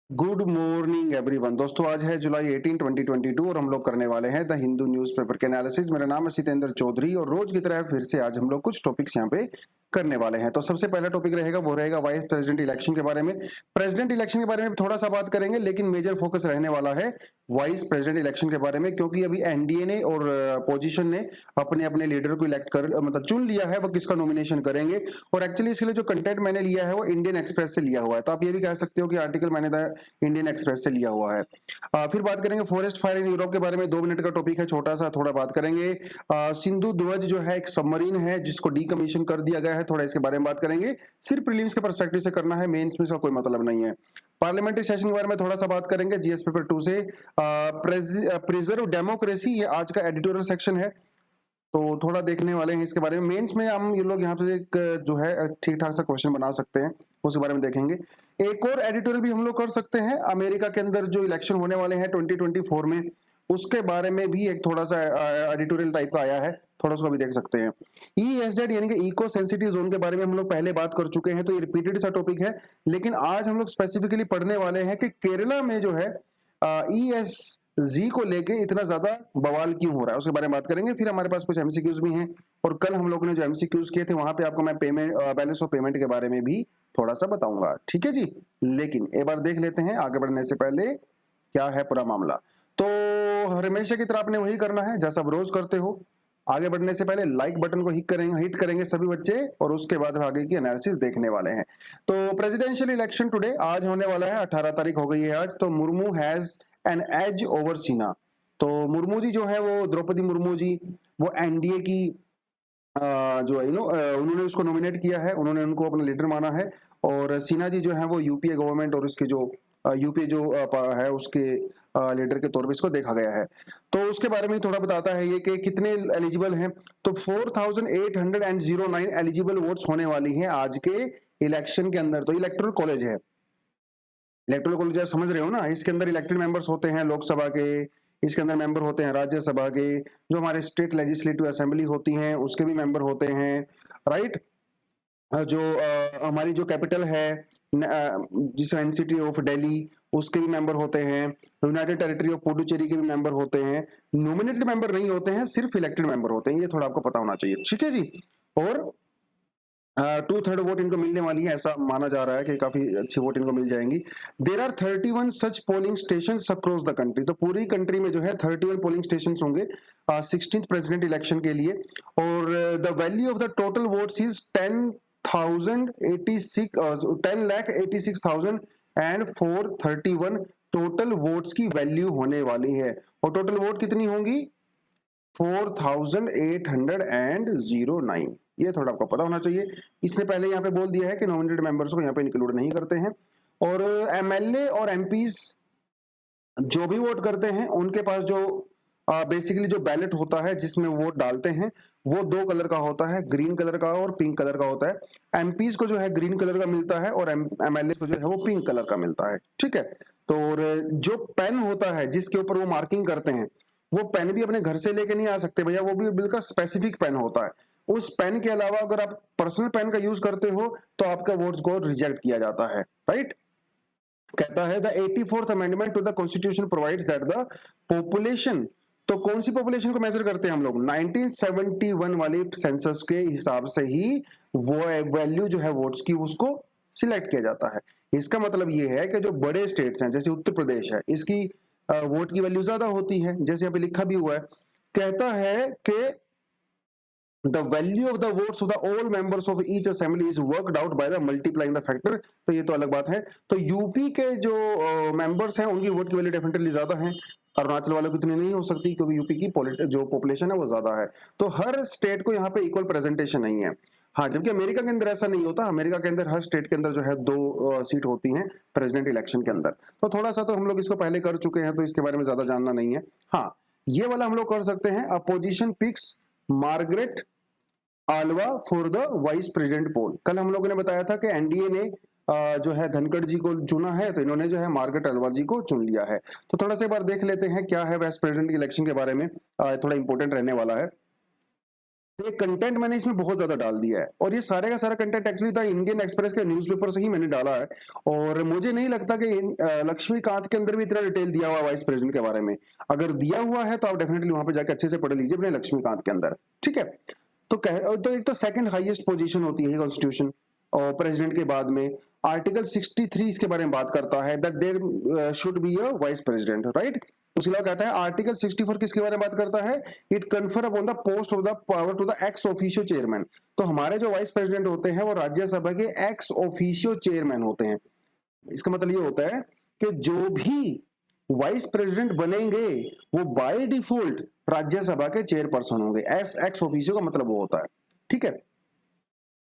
Good morning everyone. दोस्तों आज है जुलाई 18 2022 और हम लोग करने वाले हैं द हिंदू न्यूज़पेपर के एनालिसिस। मेरा नाम है सितेंद्र चौधरी और रोज की तरह फिर से आज हम लोग कुछ टॉपिक्स यहाँ पे करने वाले हैं। तो सबसे पहला टॉपिक रहेगा वो रहेगा वाइस प्रेसिडेंट इलेक्शन के बारे में। प्रेसिडेंट इलेक्शन के बारे में थोड़ा सा बात करेंगे, लेकिन मेजर फोकस रहने वाला है वाइस प्रेसिडेंट इलेक्शन के बारे में, क्योंकि अभी एनडीए ने और पोजीशन ने अपने अपने लीडर को इलेक्ट कर मतलब चुन लिया है वो किसका नॉमिनेशन करेंगे। और एक्चुअली इसके लिए जो कंटेंट मैंने लिया है वो इंडियन एक्सप्रेस से लिया हुआ है, तो आप ये भी कह सकते हो कि आर्टिकल मैंने द इंडियन एक्सप्रेस से लिया हुआ है। फिर बात करेंगे फॉरेस्ट फायर इन यूरोप के बारे में, 2 मिनट का टॉपिक है, छोटा सा थोड़ा बात करेंगे। सिंधु ध्वज जो है एक सबमरीन है जिसको डीकमीशन कर दिया गया है, थोड़ा इसके बारे में बात करेंगे। सिर्फ प्रीलिम्स के पर्सपेक्टिव से करना है, मेंस में इसका कोई मतलब नहीं है। पार्लियामेंट्री सेशन के बारे में थोड़ा सा बात करेंगे जीएस पेपर 2 से। प्रिजर्व डेमोक्रेसी, ये आज का एडिटोरियल सेक्शन है, तो थोड़ा देखने वाले हैं इसके बारे में। मेंस में हम ये लोग यहाँ पे एक जो है ठीक ठाक सा क्वेश्चन बना सकते हैं, उसके बारे में देखेंगे। एक और एडिटोरियल भी हम लोग कर सकते हैं, अमेरिका के अंदर जो इलेक्शन होने वाले हैं 2024 में, उसके बारे में भी एक थोड़ा सा एडिटोरियल टाइप का आया है, थोड़ा उसको भी देख सकते हैं। ईएसजेड यानी कि इको सेंसिटिव जोन के बारे में हम लोग पहले बात कर चुके हैं, तो ये रिपीटेड सा टॉपिक है, लेकिन आज हम लोग स्पेसिफिकली पढ़ने वाले हैं कि केरला में जो है ईएसजी को लेके इतना ज्यादा बवाल क्यों हो रहा है, उसके बारे में बात करेंगे। फिर हमारे पास कुछ एमसीक्यूज भी हैं, और कल हम लोगों ने जो एमसीक्यूज किए थे वहां पे आपको मैं पेमेंट बैलेंस ऑफ पेमेंट के बारे में भी थोड़ा सा बताऊंगा, ठीक है जी। लेकिन एक बार देख लेते हैं आगे बढ़ने से पहले क्या है पूरा मामला। तो हमेशा की तरह आपने वही करना है जैसा आप रोज करते हो। आगे बढ़ने से पहले लाइक बटन को हिट करेंगे सभी बच्चे, और उसके बाद आगे की एनालिसिस देखने वाले हैं। तो प्रेसिडेंशियल इलेक्शन टुडे आज होने वाला है, 18 तारीख हो गई है आज। तो Murmu has an edge over Sinha. तो मुर्मू जी जो है वो द्रौपदी मुर्मू जी, वो एनडीए की जो है उन्होंने उसको नॉमिनेट किया है, उन्होंने उनको अपना लीडर माना है। और सिन्हा जी जो है वो यूपीए गवर्नमेंट और उसके जो यूपीए जो है उसके लीडर के तौर पे इसको देखा गया है। तो उसके बारे में थोड़ा बताता है ये कि कितने एलिजिबल हैं। तो 4809 एलिजिबल वोट्स होने वाली हैं आज के इलेक्शन के अंदर। तो इलेक्टोरल कॉलेज है, इलेक्टोरल कॉलेज आप समझ रहे हो ना, इसके अंदर इलेक्टेड मेंबर्स होते हैं लोकसभा के, इसके अंदर मेंबर होते हैं राज्यसभा के, जो हमारे स्टेट लेजिस्लेटिव असेंबली होती हैं उसके भी मेंबर होते हैं, राइट। जो हमारी जो कैपिटल है जिस एनसीटी ऑफ दिल्ली, उसके भी मेंबर होते हैं। यूनाइटेड टेरिटरी ऑफ पुडुचेरी के भी मेंबर होते हैं। नॉमिनेटेड मेंबर नहीं होते हैं, सिर्फ इलेक्टेड मेंबर होते हैं, ये थोड़ा आपको पता होना चाहिए, ठीक है जी। और 2/3 वोट इनको मिलने वाली है, ऐसा माना जा रहा है कि काफी अच्छी वोट इनको मिल जाएंगी। There are 31 such polling station across the country. तो पूरी कंट्री में जो है 31 पोलिंग स्टेशन होंगे 16th प्रेसिडेंट इलेक्शन के लिए। और the value of the total votes is 10,86,431 total votes की वैल्यू होने वाली है। और टोटल वोट कितनी होंगी? 4809। ये थोड़ा आपको पता होना चाहिए। इसने पहले यहाँ पे बोल दिया है कि नॉमिनेटेड मेंबर्स को यहाँ पे इंक्लूड नहीं करते हैं। और एमएलए और एमपीज जो भी वोट करते हैं उनके पास जो बेसिकली जो बैलेट होता है जिसमें वोट डालते हैं वो 2 कलर का होता है, ग्रीन कलर का और पिंक कलर का होता है। एमपीज को जो है ग्रीन कलर का मिलता है और एमएलए को जो है वो पिंक कलर का मिलता है, ठीक है। तो और जो पेन होता है जिसके ऊपर वो मार्किंग करते हैं, वो पेन भी अपने घर से लेके नहीं आ सकते भैया, वो भी बिल्कुल स्पेसिफिक पेन होता है। उस पेन के अलावा अगर आप पर्सनल पेन का यूज करते हो तो आपका वोट्स को रिजेक्ट किया जाता है, राइट। कहता है the 84th amendment to the constitution provides that the population, तो कौन सी पॉपुलेशन को मेजर करते हैं हम लोग? 1971 वाले सेंसस के हिसाब से ही वो वैल्यू जो है वोट्स की उसको सिलेक्ट किया जाता है। इसका मतलब ये है कि जो बड़े स्टेट्स हैं जैसे उत्तर प्रदेश है, इसकी वोट की वैल्यू ज्यादा होती है, जैसे यहाँ पे लिखा भी हुआ है। कहता है कि the value of the votes of the all members of each assembly is worked out by the multiplying the factor। तो ये तो अलग बात है। तो यूपी के जो मेंबर्स हैं उनकी वोट की वैल्यू डेफिनेटली ज्यादा है, अरुणाचल वालों की इतनी नहीं हो सकती क्योंकि यूपी की जो पॉपुलेशन है वो ज्यादा है। तो हर स्टेट को यहाँ पे इक्वल प्रेजेंटेशन नहीं है। हाँ, जबकि अमेरिका के अंदर ऐसा नहीं होता। अमेरिका के अंदर हर स्टेट के अंदर जो है 2 सीट होती हैं प्रेसिडेंट इलेक्शन के अंदर। तो थोड़ा सा तो हम लोग इसको पहले कर चुके हैं, तो इसके बारे में ज्यादा जानना नहीं है। हाँ, ये वाला हम लोग कर सकते हैं। Opposition picks Margaret Alva for the vice president poll. कल हम लोगों ने बताया था कि एनडीए ने जो है धनखड़ जी को चुना है, तो इन्होंने जो है मार्गरेट आलवा जी को चुन लिया है। तो थोड़ा सा एक बार देख लेते हैं क्या है वाइस प्रेसिडेंट इलेक्शन के बारे में, थोड़ा इंपॉर्टेंट रहने वाला है। तो ये कंटेंट मैंने इसमें बहुत ज्यादा डाल दिया है, और ये सारे का सारा कंटेंट एक्चुअली था इंडियन एक्सप्रेस के न्यूज़पेपर से ही मैंने डाला है। और मुझे नहीं लगता कि लक्ष्मीकांत के अंदर भी इतना डिटेल दिया हुआ वाइस प्रेसिडेंट के बारे में। अगर दिया हुआ है तो आप डेफिनेटली वहां पे जाके अच्छे से पढ़ लीजिए अपने लक्ष्मीकांत के अंदर, ठीक है। तो एक तो सेकंड हाईएस्ट पोजीशन होती है कॉन्स्टिट्यूशन और प्रेसिडेंट के बाद में। आर्टिकल 63 इसके बारे में बात करता है that there should be a vice president, right. उसके अलावा कहता है आर्टिकल 64 किसके बारे में बात करता है, it confer upon the post of the power to the ex officio chairman. तो हमारे जो वाइस प्रेसिडेंट होते हैं वो राज्यसभा के एक्स ऑफिशियो चेयरमैन होते हैं। इसका मतलब ये होता है कि जो भी वाइस प्रेसिडेंट बनेंगे वो बाय डिफॉल्ट राज्यसभा के चेयरपर्सन होंगे। एक्स ऑफिशियो का मतलब वो होता है, ठीक है।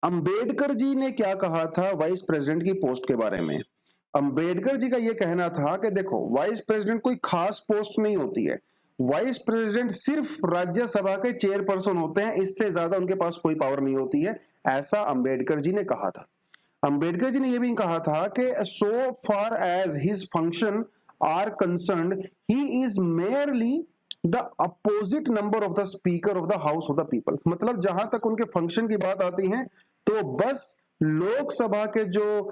अंबेडकर जी ने क्या कहा था वाइस प्रेसिडेंट की पोस्ट के बारे में। अंबेडकर जी का यह कहना था कि देखो वाइस प्रेसिडेंट कोई खास पोस्ट नहीं होती है, वाइस प्रेसिडेंट सिर्फ राज्यसभा के चेयरपर्सन होते हैं, इससे ज्यादा उनके पास कोई पावर नहीं होती है, ऐसा अंबेडकर जी ने कहा था। अंबेडकर जी ने यह भी कहा था कि so far as his function are concerned he is merely the opposite number of the speaker of the house of the people. मतलब जहां तक उनके फंक्शन की बात आती है तो बस लोकसभा के जो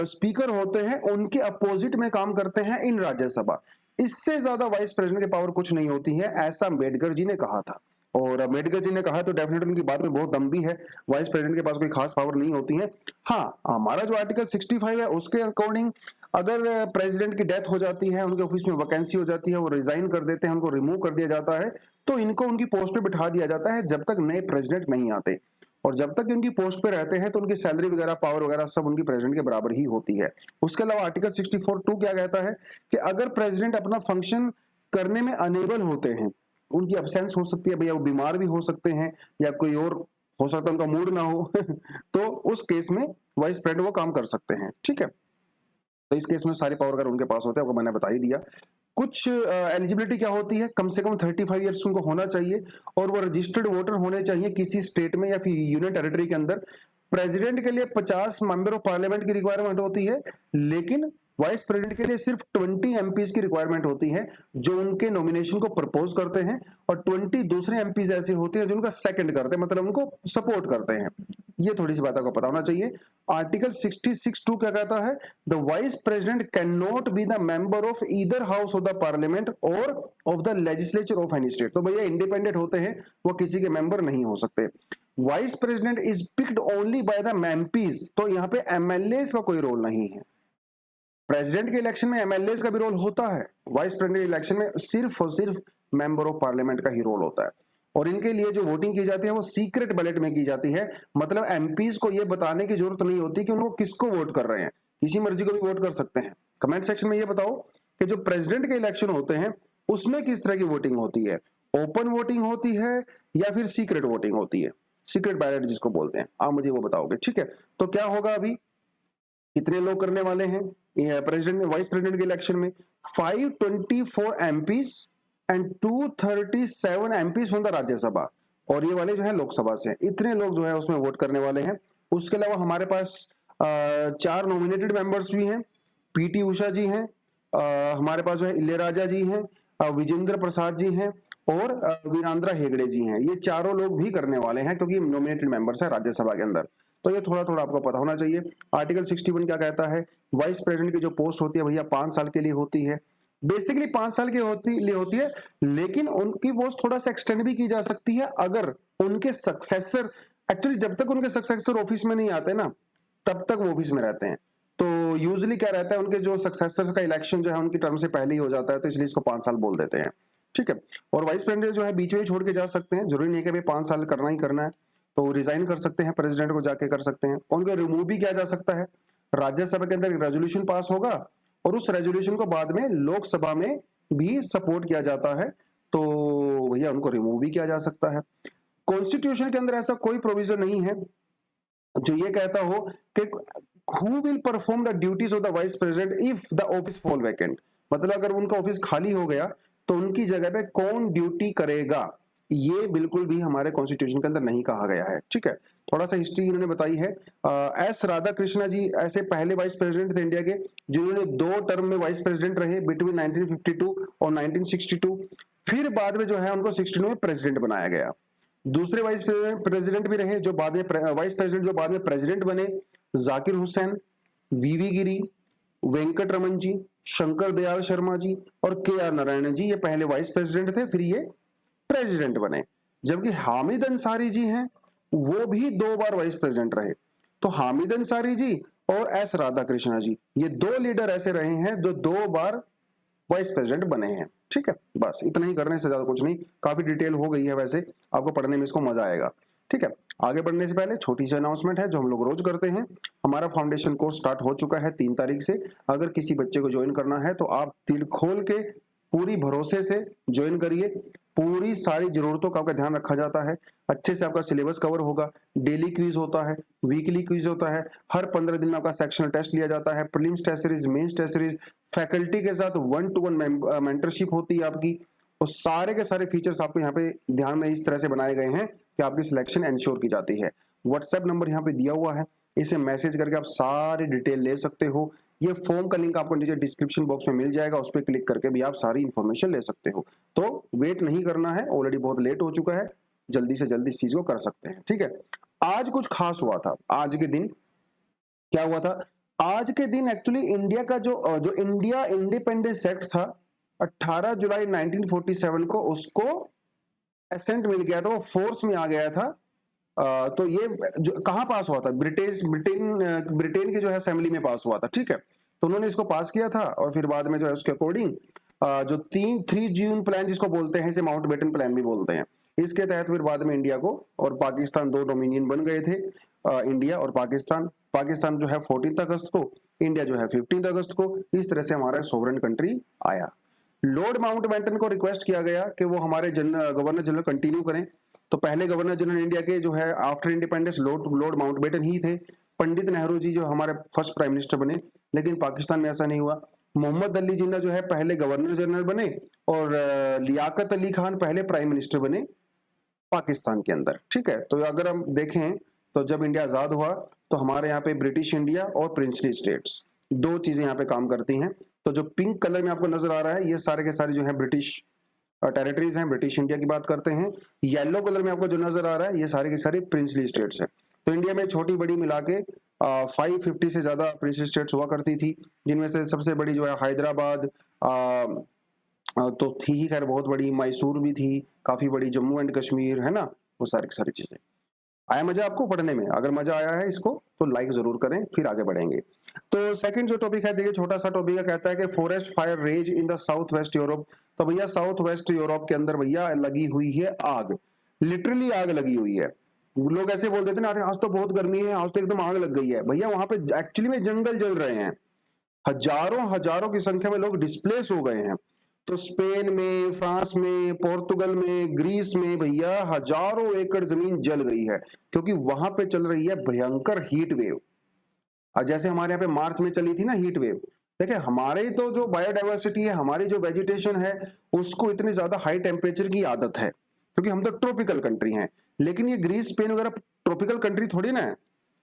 स्पीकर होते हैं उनके अपोजिट में काम करते हैं इन राज्यसभा, इससे ज्यादा वाइस प्रेसिडेंट की पावर कुछ नहीं होती है, ऐसा अंबेडकर जी ने कहा था। और अम्बेडकर जी ने कहा तो डेफिनेटली उनकी बात में बहुत दम भी है, वाइस प्रेसिडेंट के पास कोई खास पावर नहीं होती है। हाँ, हमारा जो आर्टिकल 65 है उसके अकॉर्डिंग अगर प्रेसिडेंट की डेथ हो जाती है, उनके ऑफिस में वैकेंसी हो जाती है, वो रिजाइन कर देते हैं, उनको रिमूव कर दिया जाता है, तो इनको उनकी पोस्ट पे बिठा दिया जाता है जब तक नए प्रेसिडेंट नहीं आते। और जब तक उनकी पोस्ट पे रहते हैं तो उनकी सैलरी वगैरह पावर वगैरह सब उनकी प्रेसिडेंट के बराबर ही होती है। उसके अलावा आर्टिकल 64(2) क्या कहता है कि अगर प्रेसिडेंट अपना फंक्शन करने में अनेबल होते हैं, उनकी अब्सेंस हो सकती है, भैया वो बीमार भी हो सकते हैं या कोई और हो सकता है उनका मूड ना हो तो उस केस में वाइस प्रेसिडेंट वो काम कर सकते हैं, ठीक है। तो इस केस में सारी पावर अगर उनके पास होते हैं, आपको मैंने बता ही दिया। कुछ एलिजिबिलिटी क्या होती है, कम से कम 35 ईयर्स उनको होना चाहिए और वो रजिस्टर्ड वोटर होने चाहिए किसी स्टेट में या फिर यूनियन टेरिटरी के अंदर। प्रेसिडेंट के लिए 50 मेंबर ऑफ पार्लियामेंट की रिक्वायरमेंट होती है, लेकिन वाइस प्रेसिडेंट के लिए सिर्फ 20 एमपीज की रिक्वायरमेंट होती है जो उनके नॉमिनेशन को प्रपोज करते हैं, और 20 दूसरे एमपीज ऐसे होते हैं जो उनका सेकंड करते हैं, मतलब उनको सपोर्ट करते हैं। ये थोड़ी सी बात आपको पता होना चाहिए। आर्टिकल 66(2) क्या कहता है, the vice president can not be the member of either house of the parliament और of the legislature of any state. तो भैया इंडिपेंडेंट होते हैं, वो किसी के मेंबर नहीं हो सकते। Vice president is picked only by the MPs, तो यहाँ पे एमएलए का कोई रोल नहीं है। प्रेसिडेंट के इलेक्शन में एमएलए का भी रोल होता है, वाइस प्रेसिडेंट इलेक्शन में सिर्फ और सिर्फ मेंबर ऑफ पार्लियामेंट का ही रोल होता है। और इनके लिए जो वोटिंग की जाती है वो सीक्रेट बैलेट में की जाती है, मतलब एमपीज को ये बताने की जरूरत नहीं होती कि उनको किसको वोट कर रहे हैं, किसी मर्जी को भी वोट कर सकते हैं। कमेंट सेक्शन में ये बताओ कि जो प्रेसिडेंट के इलेक्शन होते हैं उसमें किस तरह की वोटिंग होती है, ओपन वोटिंग होती है या फिर सीक्रेट वोटिंग होती है, सीक्रेट बैलेट जिसको बोलते हैं, आप मुझे वो बताओगे, ठीक है। तो क्या होगा, अभी कितने लोग करने वाले हैं प्रेसिडेंट वाइस प्रेसिडेंट के इलेक्शन में, 524 MPs and 237 MPs from the Rajya Sabha, और ये वाले जो है लोकसभा से, इतने लोग जो है उसमें वोट करने वाले हैं। उसके अलावा हमारे पास 4 नॉमिनेटेड मेंबर्स भी हैं, पीटी उषा जी हैं, हमारे पास जो है इளைयराजा जी हैं, विजेंद्र प्रसाद जी हैं और वीरांद्रा हेगड़े जी हैं। ये चारों लोग भी करने वाले हैं क्योंकि नॉमिनेटेड मेंबर्स है राज्यसभा के अंदर, तो ये थोड़ा थोड़ा आपको पता होना चाहिए। आर्टिकल 61 क्या कहता है, वाइस प्रेसिडेंट की जो पोस्ट होती है भैया 5 साल के लिए होती है, बेसिकली 5 साल की होती है, लेकिन उनकी पोस्ट थोड़ा सा एक्सटेंड भी की जा सकती है अगर उनके सक्सेसर, एक्चुअली जब तक उनके सक्सेसर ऑफिस में नहीं आते ना तब तक वो ऑफिस में रहते हैं। तो यूजुअली क्या रहता है, उनके जो सक्सेसर का इलेक्शन जो है उनकी टर्म से पहले ही हो जाता है, तो इसलिए इसको 5 साल बोल देते हैं, ठीक है। और वाइस प्रेसिडेंट जो है बीच में ही छोड़ के जा सकते हैं, जरूरी नहीं है कि भाई 5 साल करना ही करना है, तो रिजाइन कर सकते हैं, प्रेसिडेंट को जाके कर सकते हैं। उनको रिमूव भी किया जा सकता है, राज्यसभा के अंदर एक रेजोल्यूशन पास होगा और उस रेजोल्यूशन को बाद में लोकसभा में भी सपोर्ट किया जाता है, तो भैया उनको रिमूव भी किया जा सकता है। कॉन्स्टिट्यूशन के अंदर ऐसा कोई प्रोविजन नहीं है जो ये कहता हो कि who will perform the duties of the vice president if the office fall vacant, मतलब अगर उनका ऑफिस खाली हो गया तो उनकी जगह पे कौन ड्यूटी करेगा, ये बिल्कुल भी हमारे कॉन्स्टिट्यूशन के अंदर नहीं कहा गया है, ठीक है। थोड़ा सा हिस्ट्री इन्होंने बताई है। एस राधा कृष्णा जी ऐसे पहले वाइस प्रेसिडेंट थे इंडिया के जिन्होंने 2 टर्म में वाइस प्रेसिडेंट रहे बिटवीन 1952 और 1962, फिर बाद में जो है उनको 69 में प्रेसिडेंट बनाया गया। दूसरे वाइस प्रेसिडेंट भी रहे जो बाद में वाइस प्रेसिडेंट जो बाद में प्रेसिडेंट बने, जाकिर हुसैन, वीवी गिरी, वेंकट रमन जी, शंकर दयाल शर्मा जी और के आर नारायण जी, ये पहले वाइस प्रेसिडेंट थे, फिर ये प्रेसिडेंट बने। जबकि हामिद अंसारी जी हैं, वो भी 2 बार वाइस प्रेसिडेंट रहे। तो हामिद अंसारी जी और एस राधाकृष्णा जी, ये 2 लीडर ऐसे रहे हैं जो 2 बार वाइस प्रेसिडेंट बने हैं। ठीक है, बस इतना ही करने से ज्यादा कुछ नहीं, काफी डिटेल हो गई है, वैसे आपको पढ़ने में इसको मजा आएगा। ठीक है, आगे बढ़ने से पहले छोटी सी अनाउंसमेंट है जो हम लोग रोज करते हैं। हमारा फाउंडेशन कोर्स स्टार्ट हो चुका है 3 तारीख से। अगर किसी बच्चे को ज्वाइन करना है तो आप दिल खोल के पूरी भरोसे से ज्वाइन करिए। पूरी सारी जरूरतों का आपका ध्यान रखा जाता है, अच्छे से आपका सिलेबस कवर होगा, डेली क्विज होता है, वीकली क्विज होता है, हर 15 दिन में आपका सेक्शनल टेस्ट लिया जाता है, prelims test series, mains test series, faculty के साथ 1-to-1 मेंटरशिप होती है आपकी। और सारे के सारे फीचर्स आपको यहाँ पे ध्यान में इस तरह से बनाए गए हैं कि आपकी सिलेक्शन इंश्योर की जाती है। व्हाट्सएप नंबर यहाँ पे दिया हुआ है, इसे मैसेज करके आप सारी डिटेल ले सकते हो। ये फॉर्म का लिंक आपको नीचे डिस्क्रिप्शन बॉक्स में मिल जाएगा, उस पर क्लिक करके भी आप सारी इंफॉर्मेशन ले सकते हो। तो वेट नहीं करना है, ऑलरेडी बहुत लेट हो चुका है, जल्दी से जल्दी इस चीज को कर सकते हैं। ठीक है, आज कुछ खास हुआ था। आज के दिन क्या हुआ था? आज के दिन एक्चुअली इंडिया का जो इंडिया इंडिपेंडेंस एक्ट था 18 जुलाई 1947 को, उसको एसेंट मिल गया था, वो फोर्स में आ गया था। तो ये जो कहाँ पास हुआ था? ब्रिटेन के जो है असेंबली में पास हुआ था। ठीक है, तो उन्होंने इसको पास किया था और फिर बाद में जो है उसके अकॉर्डिंग जो 3 जून प्लान जिसको बोलते हैं, इसे माउंटबेटन प्लान भी बोलते हैं, इसके तहत फिर बाद में इंडिया को और पाकिस्तान 2 डोमिनियन बन गए थे, इंडिया और पाकिस्तान। पाकिस्तान जो है 14 अगस्त को, इंडिया जो है 15 अगस्त को। इस तरह से हमारा सोवरेन कंट्री आया। लॉर्ड माउंटबेटन को रिक्वेस्ट किया गया कि वो हमारे गवर्नर जनरल कंटिन्यू करें। तो पहले गवर्नर जनरल इंडिया के जो है आफ्टर इंडिपेंडेंस लॉर्ड माउंटबेटन ही थे। पंडित नेहरू जी जो हमारे फर्स्ट प्राइम मिनिस्टर बने, लेकिन पाकिस्तान में ऐसा नहीं हुआ। मोहम्मद अली जिन्ना जो है पहले गवर्नर जनरल बने और लियाकत अली खान पहले प्राइम मिनिस्टर बने पाकिस्तान के अंदर। ठीक है, तो अगर हम देखें तो जब इंडिया आजाद हुआ तो हमारे यहाँ पे ब्रिटिश इंडिया और प्रिंसली स्टेट्स 2 चीजें यहाँ पे काम करती हैं। तो जो पिंक कलर में आपको नजर आ रहा है, ये सारे के सारे जो है ब्रिटिश टेरिटरीज हैं, ब्रिटिश इंडिया की बात करते हैं। येलो कलर में आपको जो नजर आ रहा है, ये सारे के सारे प्रिंसली स्टेट्स हैं। तो इंडिया में छोटी बड़ी मिला के 550 से ज्यादा प्रिंसली स्टेट्स हुआ करती थी, जिनमें से सबसे बड़ी जो है हैदराबाद तो थी ही, खैर बहुत बड़ी, मैसूर भी थी काफी बड़ी, जम्मू एंड कश्मीर, है ना, वो सारी सारी चीजें। आया मजा आपको पढ़ने में? अगर मजा आया है इसको तो लाइक जरूर करें, फिर आगे बढ़ेंगे। तो सेकंड जो टॉपिक है, देखिए छोटा सा टॉपिक है, कहता है कि forest fire rage in the south west Europe. तो भैया साउथ वेस्ट यूरोप के अंदर भैया लगी हुई है आग, लिटरली आग लगी हुई है। लोग ऐसे बोल देते ना, अरे आज तो बहुत गर्मी है, आज तो एकदम आग लग गई है। भैया वहां पे एक्चुअली में जंगल जल रहे हैं, हजारों हजारों की संख्या में लोग डिस्प्लेस हो गए हैं। तो स्पेन में, फ्रांस में, पोर्तुगल में, ग्रीस में भैया हजारों एकड़ जमीन जल गई है, क्योंकि वहां पे चल रही है भयंकर हीट वेव। जैसे हमारे यहाँ पे मार्च में चली थी ना हीट वेव, देखिए हमारे तो जो बायोडाइवर्सिटी है, हमारी जो वेजिटेशन है, उसको इतनी ज्यादा हाई टेम्परेचर की आदत है, क्योंकि हम तो ट्रॉपिकल कंट्री हैं। लेकिन ये ग्रीस, स्पेन वगैरह ट्रॉपिकल कंट्री थोड़ी ना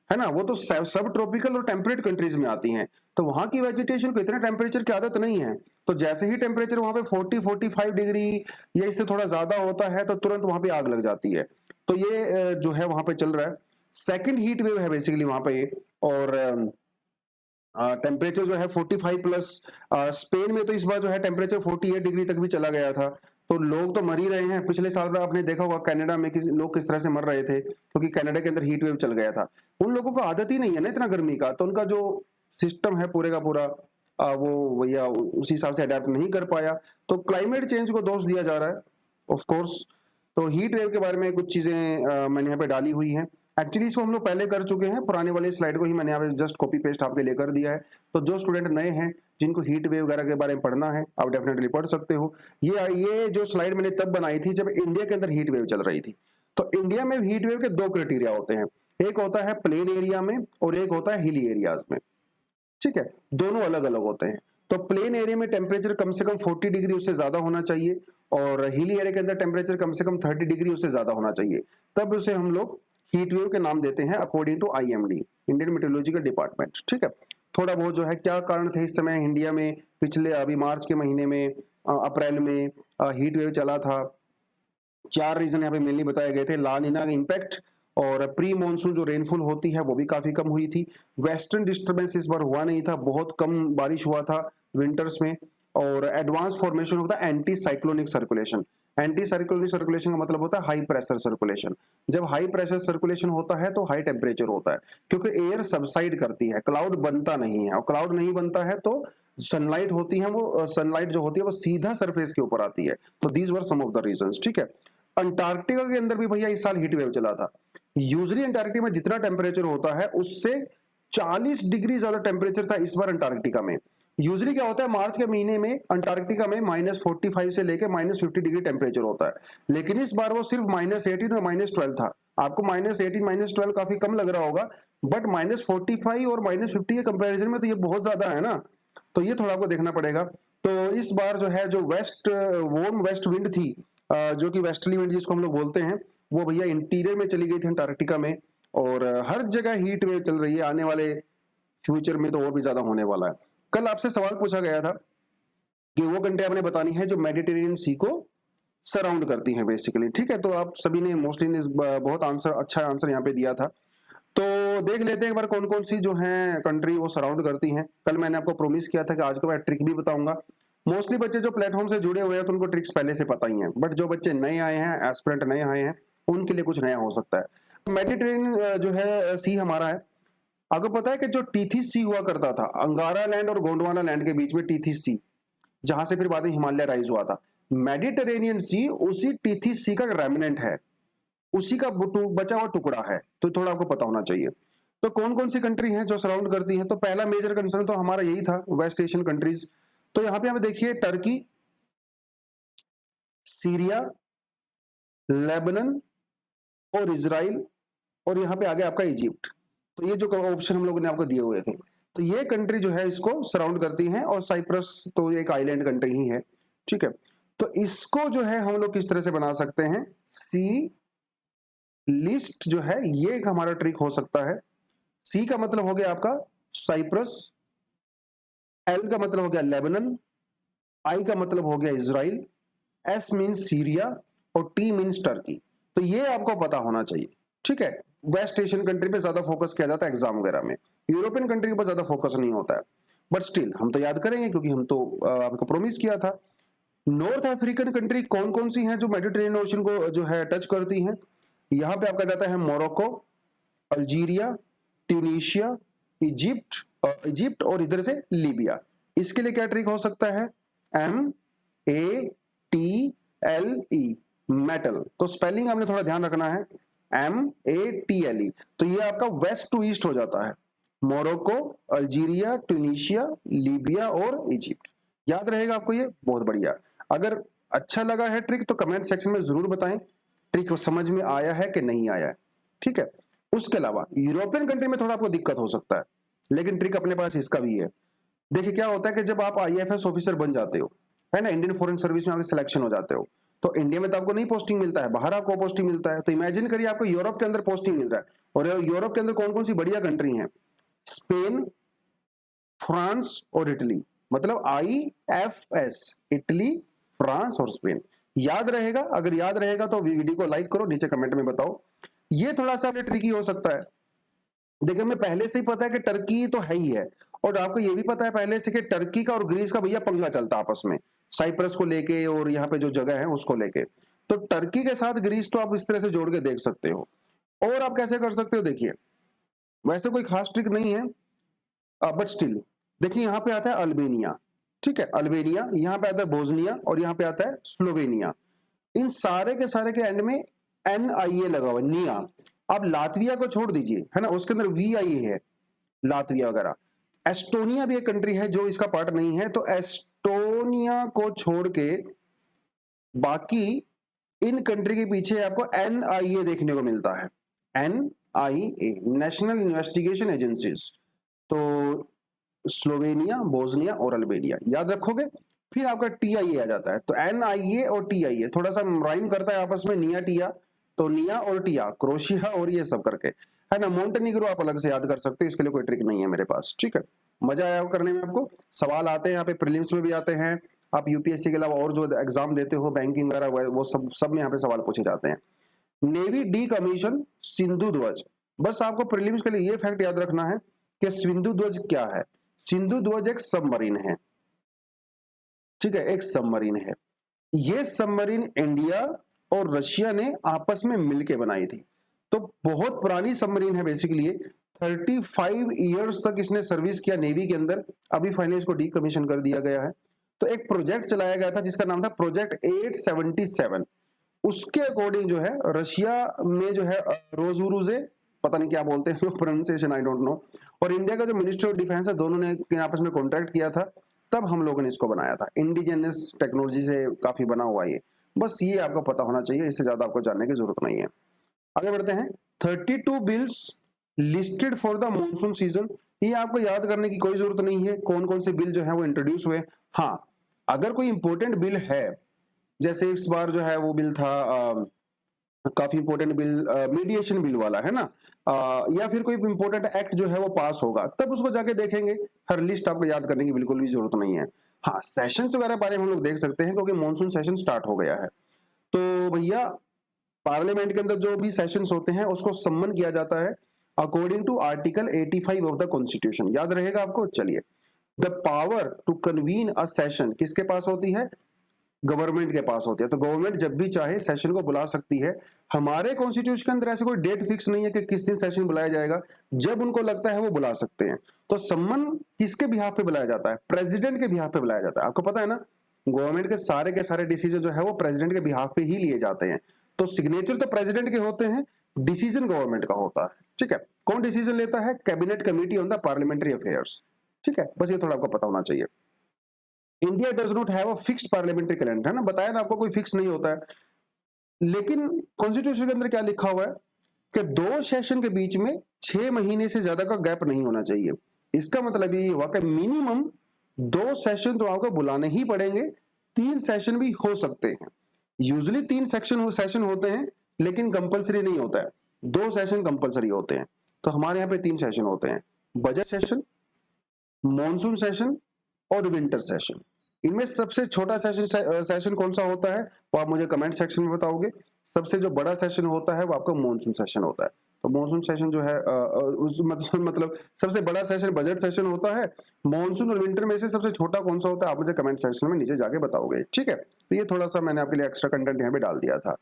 है ना, वो तो सब ट्रॉपिकल और टेम्परेट कंट्रीज में आती हैं। तो वहां की वेजिटेशन को इतने टेम्परेचर की आदत नहीं है। तो जैसे ही टेम्परेचर वहां पे 40-45 डिग्री या इससे थोड़ा ज्यादा होता है, तो तुरंत वहां पे आग लग जाती है। तो ये जो है वहां पे चल रहा है, सेकंड हीट वेव है बेसिकली वहां पे। और टेम्परेचर जो है 45 प्लस। स्पेन में तो इस बार जो है टेम्परेचर 48 डिग्री तक भी चला गया था। तो लोग तो मर ही रहे हैं। पिछले साल में आपने देखा होगा कनाडा में लोग किस तरह से मर रहे थे, क्योंकि कनाडा के अंदर हीट वेव चल गया था। उन लोगों को आदत ही नहीं है ना इतना गर्मी का, तो उनका जो सिस्टम है पूरे का पूरा वो भैया उसी हिसाब से अडेप्ट नहीं कर पाया। तो क्लाइमेट चेंज को दोष दिया जा रहा है ऑफ कोर्स। तो हीट वेव के बारे में कुछ चीजें मैंने यहाँ पे डाली हुई हैं। एक्चुअली इसको हम लोग पहले कर चुके हैं, पुराने वाले स्लाइड को ही मैंने यहाँ पे जस्ट कॉपी पेस्ट आपके लिए कर दिया है। तो जो स्टूडेंट नए हैं, जिनको हीट वेव वगैरह के बारे में पढ़ना है, आप डेफिनेटली पढ़ सकते हो। ये जो स्लाइड मैंने तब बनाई थी जब इंडिया के अंदर हीट वेव चल रही थी। तो इंडिया में हीट वेव के 2 क्राइटेरिया होते हैं, एक होता है प्लेन एरिया में और एक होता है हिली एरियाज में। ठीक है, दोनों अलग अलग होते हैं। तो प्लेन एरिया में टेम्परेचर कम से कम 40 डिग्री उससे ज्यादा होना चाहिए, और हिली एरिया के अंदर टेम्परेचर कम से कम 30 डिग्री उससे ज्यादा होना चाहिए, तब उसे हम लोग हीट वेव के नाम देते हैं according to IMD, Indian meteorological department. ठीक है, थोड़ा बहुत जो है क्या कारण थे इस समय इंडिया में पिछले अभी मार्च के महीने में, अप्रैल में हीट वेव चला था, 4 रीजन यहाँ पे मेनली बताए गए थे। ला नीना का इम्पैक्ट और प्री मानसून जो रेनफॉल होती है वो भी काफी कम हुई थी। वेस्टर्न डिस्टर्बेंस इस बार हुआ नहीं था, बहुत कम बारिश हुआ था विंटर्स में। और एडवांस फॉर्मेशन होता है anti cyclonic circulation. Anti cyclonic circulation का मतलब होता है हाई प्रेशर सर्कुलेशन। जब हाई प्रेशर सर्कुलेशन होता है तो हाई टेम्परेचर होता है, क्योंकि एयर सबसाइड करती है, क्लाउड बनता नहीं है, और क्लाउड नहीं बनता है तो सनलाइट होती है, वो सनलाइट जो होती है वो सीधा सरफेस के ऊपर आती है। तो these were some of the reasons, ठीक है। अंटार्कटिका के अंदर भी भैया इस साल हीट वेव चला था। यूजली अंटार्कटिका में जितना टेम्परेचर होता है उससे 40 डिग्री ज्यादा टेम्परेचर था इस बार अंटार्कटिका में। यूजली क्या होता है, मार्च के महीने में अंटार्कटिका में -45 से लेकर -50 डिग्री टेम्परेचर होता है, लेकिन इस बार वो सिर्फ -18 और -12 था। आपको -18 -12 काफी कम लग रहा होगा, बट -45 और -50 के कंपैरिजन में तो ये बहुत ज्यादा है ना, तो ये थोड़ा आपको देखना पड़ेगा। तो इस बार जो है जो वार्म वेस्ट विंड थी, जो कि वेस्टर्ली विंड जिसको हम लोग बोलते हैं, वो भैया इंटीरियर में चली गई थी अंटार्कटिका में, और हर जगह हीट वेव चल रही है। आने वाले फ्यूचर में तो और भी ज्यादा होने वाला है। कल आपसे सवाल पूछा गया था कि वो कंट्री आपने बतानी है जो मेडिटेरेनियन सी को सराउंड करती हैं बेसिकली, ठीक है। तो आप सभी ने मोस्टली ने बहुत अच्छा आंसर यहाँ पे दिया था। तो देख लेते हैं एक बार कौन कौन सी जो है कंट्री वो सराउंड करती हैं। कल मैंने आपको प्रॉमिस किया था कि आज को मैं ट्रिक भी बताऊंगा। मोस्टली बच्चे जो प्लेटफॉर्म से जुड़े हुए हैं तो उनको ट्रिक्स पहले से पता ही है, बट जो बच्चे नए आए हैं, एस्पिरेंट नए आए हैं, उनके लिए कुछ नया हो सकता है। मेडिटेरेनियन जो है सी हमारा है। आपको पता है कि जो टीथिस सी हुआ करता था अंगारा लैंड और गोंडवाना लैंड के बीच में, टीथिस सी, जहां से फिर बाद में हिमालय राइज हुआ था, मेडिटेरेनियन सी उसी टीथिस सी का रेमिनेंट है, उसी का बचा हुआ टुकड़ा है। तो थोड़ा आपको पता होना चाहिए। तो कौन कौन सी कंट्री हैं जो सराउंड करती हैं। तो पहला मेजर कंसर्न तो हमारा यही था, वेस्ट एशियन कंट्रीज। तो यहाँ पे हमें देखिए टर्की, सीरिया, लेबनान और इजराइल, और यहाँ पे आगे आपका इजिप्ट। तो ये जो ऑप्शन हम लोगों ने आपको दिए हुए थे, तो ये कंट्री जो है इसको सराउंड करती है। और साइप्रस तो एक आइलैंड कंट्री ही है, ठीक है। तो इसको जो है हम लोग किस तरह से बना सकते हैं, सी लिस्ट जो है ये एक हमारा ट्रिक हो सकता है। सी का मतलब हो गया आपका साइप्रस, एल का मतलब हो गया लेबनान, आई का मतलब हो गया इजराइल, एस मीन्स सीरिया और टी मीन्स टर्की। तो ये आपको पता होना चाहिए, ठीक है। वेस्ट एशियन कंट्री पे ज्यादा फोकस किया जाता है एग्जाम वगैरह में, यूरोपियन कंट्री पर ज्यादा फोकस नहीं होता है, बट स्टिल हम तो याद करेंगे क्योंकि हम तो आपको प्रॉमिस किया था। नॉर्थ अफ्रीकन कंट्री कौन कौन सी हैं जो मेडिटेरेनियन ओशन को जो है टच करती हैं। यहाँ पे आपका जाता है मोरक्को, अल्जीरिया, ट्यूनीशिया, इजिप्ट और इधर से लीबिया। इसके लिए क्या ट्रिक हो सकता है, MEATLE, मेटल। तो स्पेलिंग आपने थोड़ा ध्यान रखना है, MEATLE। तो ये आपका वेस्ट टू ईस्ट हो जाता है, मोरक्को, अल्जीरिया, ट्यूनीशिया, लीबिया और इजिप्ट। याद रहेगा आपको ये, बहुत बढ़िया। अगर अच्छा लगा है ट्रिक तो कमेंट सेक्शन में जरूर बताएं ट्रिक समझ में आया है कि नहीं आया है, ठीक है। उसके अलावा यूरोपियन कंट्री में थोड़ा आपको दिक्कत हो सकता है, लेकिन ट्रिक अपने पास इसका भी है। देखिए क्या होता है कि जब आप IAFS ऑफिसर बन जाते हो, है ना, इंडियन फॉरेन सर्विस में आपके सिलेक्शन हो जाते हो, तो इंडिया में तो आपको नहीं पोस्टिंग मिलता है, बाहर आपको पोस्टिंग मिलता है। तो इमेजिन करिए आपको यूरोप के अंदर पोस्टिंग मिल रहा है, और यूरोप के अंदर कौन कौन सी बढ़िया कंट्री है, स्पेन, फ्रांस और इटली। मतलब IFS, इटली, फ्रांस और स्पेन। याद रहेगा, अगर याद रहेगा तो वीडियो को लाइक करो, नीचे कमेंट में बताओ। ये थोड़ा सा ट्रिकी हो सकता है। देखिए हमें पहले से ही पता है कि टर्की तो है ही है, और आपको ये भी पता है पहले से कि टर्की का और ग्रीस का भैया पंगा चलता है आपस में, साइप्रस को लेके और यहाँ पे जो जगह है उसको लेके। तो टर्की के साथ ग्रीस तो आप इस तरह से जोड़ के देख सकते हो। और आप कैसे कर सकते हो, देखिए वैसे कोई खास ट्रिक नहीं है, बट स्टिल देखिए यहाँ पे आता है अल्बेनिया, ठीक है, अल्बेनिया, यहाँ पे आता है बोस्निया और यहाँ पे आता है स्लोवेनिया। इन सारे के एंड में NIA लगा हुआ, निया। आप लातविया को छोड़ दीजिए, है ना, उसके अंदर VIA है, लातविया वगैरह। एस्टोनिया भी एक कंट्री है जो इसका पार्ट नहीं है, तो एस्टोनिया को छोड़ के बाकी इन कंट्री के पीछे आपको NIA देखने को मिलता है, NIA, नेशनल इन्वेस्टिगेशन एजेंसीज। तो स्लोवेनिया, बोस्निया और अल्बेनिया याद रखोगे। फिर आपका TIA आ जाता है, तो NIA और TIA थोड़ा सा राइम करता है आपस में, निया टिया, तो निया और टिया, क्रोशिया और ये सब करके, है ना। मोंटेनिग्रो आप अलग से याद कर सकते हो, इसके लिए कोई ट्रिक नहीं है मेरे पास, ठीक है। मजा आया करने में आपको। सवाल आते हैं यहाँ पे, प्रीलिम्स में भी आते हैं, आप यूपीएससी के अलावा और जो एग्जाम देते हो बैंकिंग वगैरह वो सब में यहाँ पे सवाल पूछे जाते हैं। नेवी डी कमीशन सिंधु ध्वज। बस आपको प्रीलिम्स के लिए ये फैक्ट याद रखना है कि सिंधु ध्वज क्या है। सिंधु ध्वज एक सबमरीन है, ठीक है, एक सबमरीन है। ये सबमरीन इंडिया और रशिया ने आपस में मिलकर बनाई थी, तो बहुत पुरानी सबमरीन है बेसिकली। 35 इयर्स तक इसने सर्विस किया नेवी के अंदर, अभी फाइनली इसको डीकमीशन कर दिया गया है। तो एक प्रोजेक्ट चलाया गया था जिसका नाम था प्रोजेक्ट 877। उसके अकॉर्डिंग जो है रशिया में जो है रोजुरुजे, पता नहीं क्या बोलते हैं प्रोनाउंसिएशन आई डोंट नो, और इंडिया का जो मिनिस्ट्री ऑफ डिफेंस है, दोनों ने आपस में कॉन्ट्रैक्ट किया था, तब हम लोगों ने इसको बनाया था। इंडिजिनस टेक्नोलॉजी से काफी बना हुआ ये, बस ये आपको पता होना चाहिए, इससे ज्यादा आपको जानने की जरूरत नहीं है। आगे बढ़ते हैं। 32 bills listed for the monsoon season. ये आपको याद करने की कोई जरूरत नहीं है कौन कौन से बिल जो है वो इंट्रोड्यूस हुए। हाँ, अगर कोई इंपॉर्टेंट बिल है, जैसे इस बार जो है वो बिल था काफी इंपॉर्टेंट बिल, मीडिएशन बिल वाला है ना, या फिर कोई इंपॉर्टेंट एक्ट जो है वो पास होगा, तब उसको जाके देखेंगे। हर लिस्ट आपको याद करने की बिल्कुल भी जरूरत नहीं है। हाँ, सेशंस वगैरह बारे में हम लोग देख सकते हैं क्योंकि मॉनसून सेशन स्टार्ट हो गया है। तो भैया पार्लियामेंट के अंदर जो भी सेशंस होते हैं उसको सम्मन किया जाता है according to article 85 of the constitution. याद रहेगा आपको। चलिए, the power to convene a session किसके पास होती है? गवर्नमेंट के पास होती है। तो गवर्नमेंट जब भी चाहे सेशन को बुला सकती है। हमारे कॉन्स्टिट्यूशन के अंदर ऐसे कोई डेट फिक्स नहीं है कि किस दिन सेशन बुलाया जाएगा, जब उनको लगता है वो बुला सकते हैं। तो सम्मन किसके बिहाफ पे बुलाया जाता है? प्रेसिडेंट के बिहाफ पे बुलाया जाता है। आपको पता है ना, गवर्नमेंट के सारे डिसीजन जो है वो प्रेसिडेंट के बिहाफ पे ही लिए जाते हैं। तो सिग्नेचर तो प्रेसिडेंट के होते हैं, डिसीजन गवर्नमेंट का होता है। ठीक है, कौन डिसीजन लेता है? Cabinet committee on the parliamentary affairs. ठीक है, बस ये थोड़ा आपको पता होना चाहिए। India does not have a fixed parliamentary calendar, है ना, बताया ना आपको, कोई फिक्स नहीं होता है। लेकिन कॉन्स्टिट्यूशन के अंदर क्या लिखा हुआ है कि 2 सेशन के बीच में 6 महीने से ज्यादा का गैप नहीं होना चाहिए। इसका मतलब ये हुआ कि मिनिमम 2 सेशन तो आपको बुलाने ही पड़ेंगे। 3 सेशन भी हो सकते हैं। यूजुअली 3 सेशन होते हैं, लेकिन कंपलसरी नहीं होता है। 2 सेशन कंपलसरी होते हैं। तो हमारे यहाँ पे 3 सेशन होते हैं: बजट सेशन, मॉनसून सेशन और विंटर सेशन। इनमें सबसे छोटा सेशन कौन सा होता है वो आप मुझे कमेंट सेक्शन में बताओगे। सबसे जो बड़ा सेशन होता है वो आपका मॉनसून सेशन होता है। तो मॉनसून सेशन जो है मतलब सबसे बड़ा सेशन बजट सेशन होता है। मॉनसून और विंटर में से सबसे छोटा कौन सा होता है आप मुझे कमेंट सेक्शन में नीचे जाके बताओगे। ठीक है, तो ये थोड़ा सा मैंने आपके लिए एक्स्ट्रा कंटेंट यहाँ पे डाल दिया था।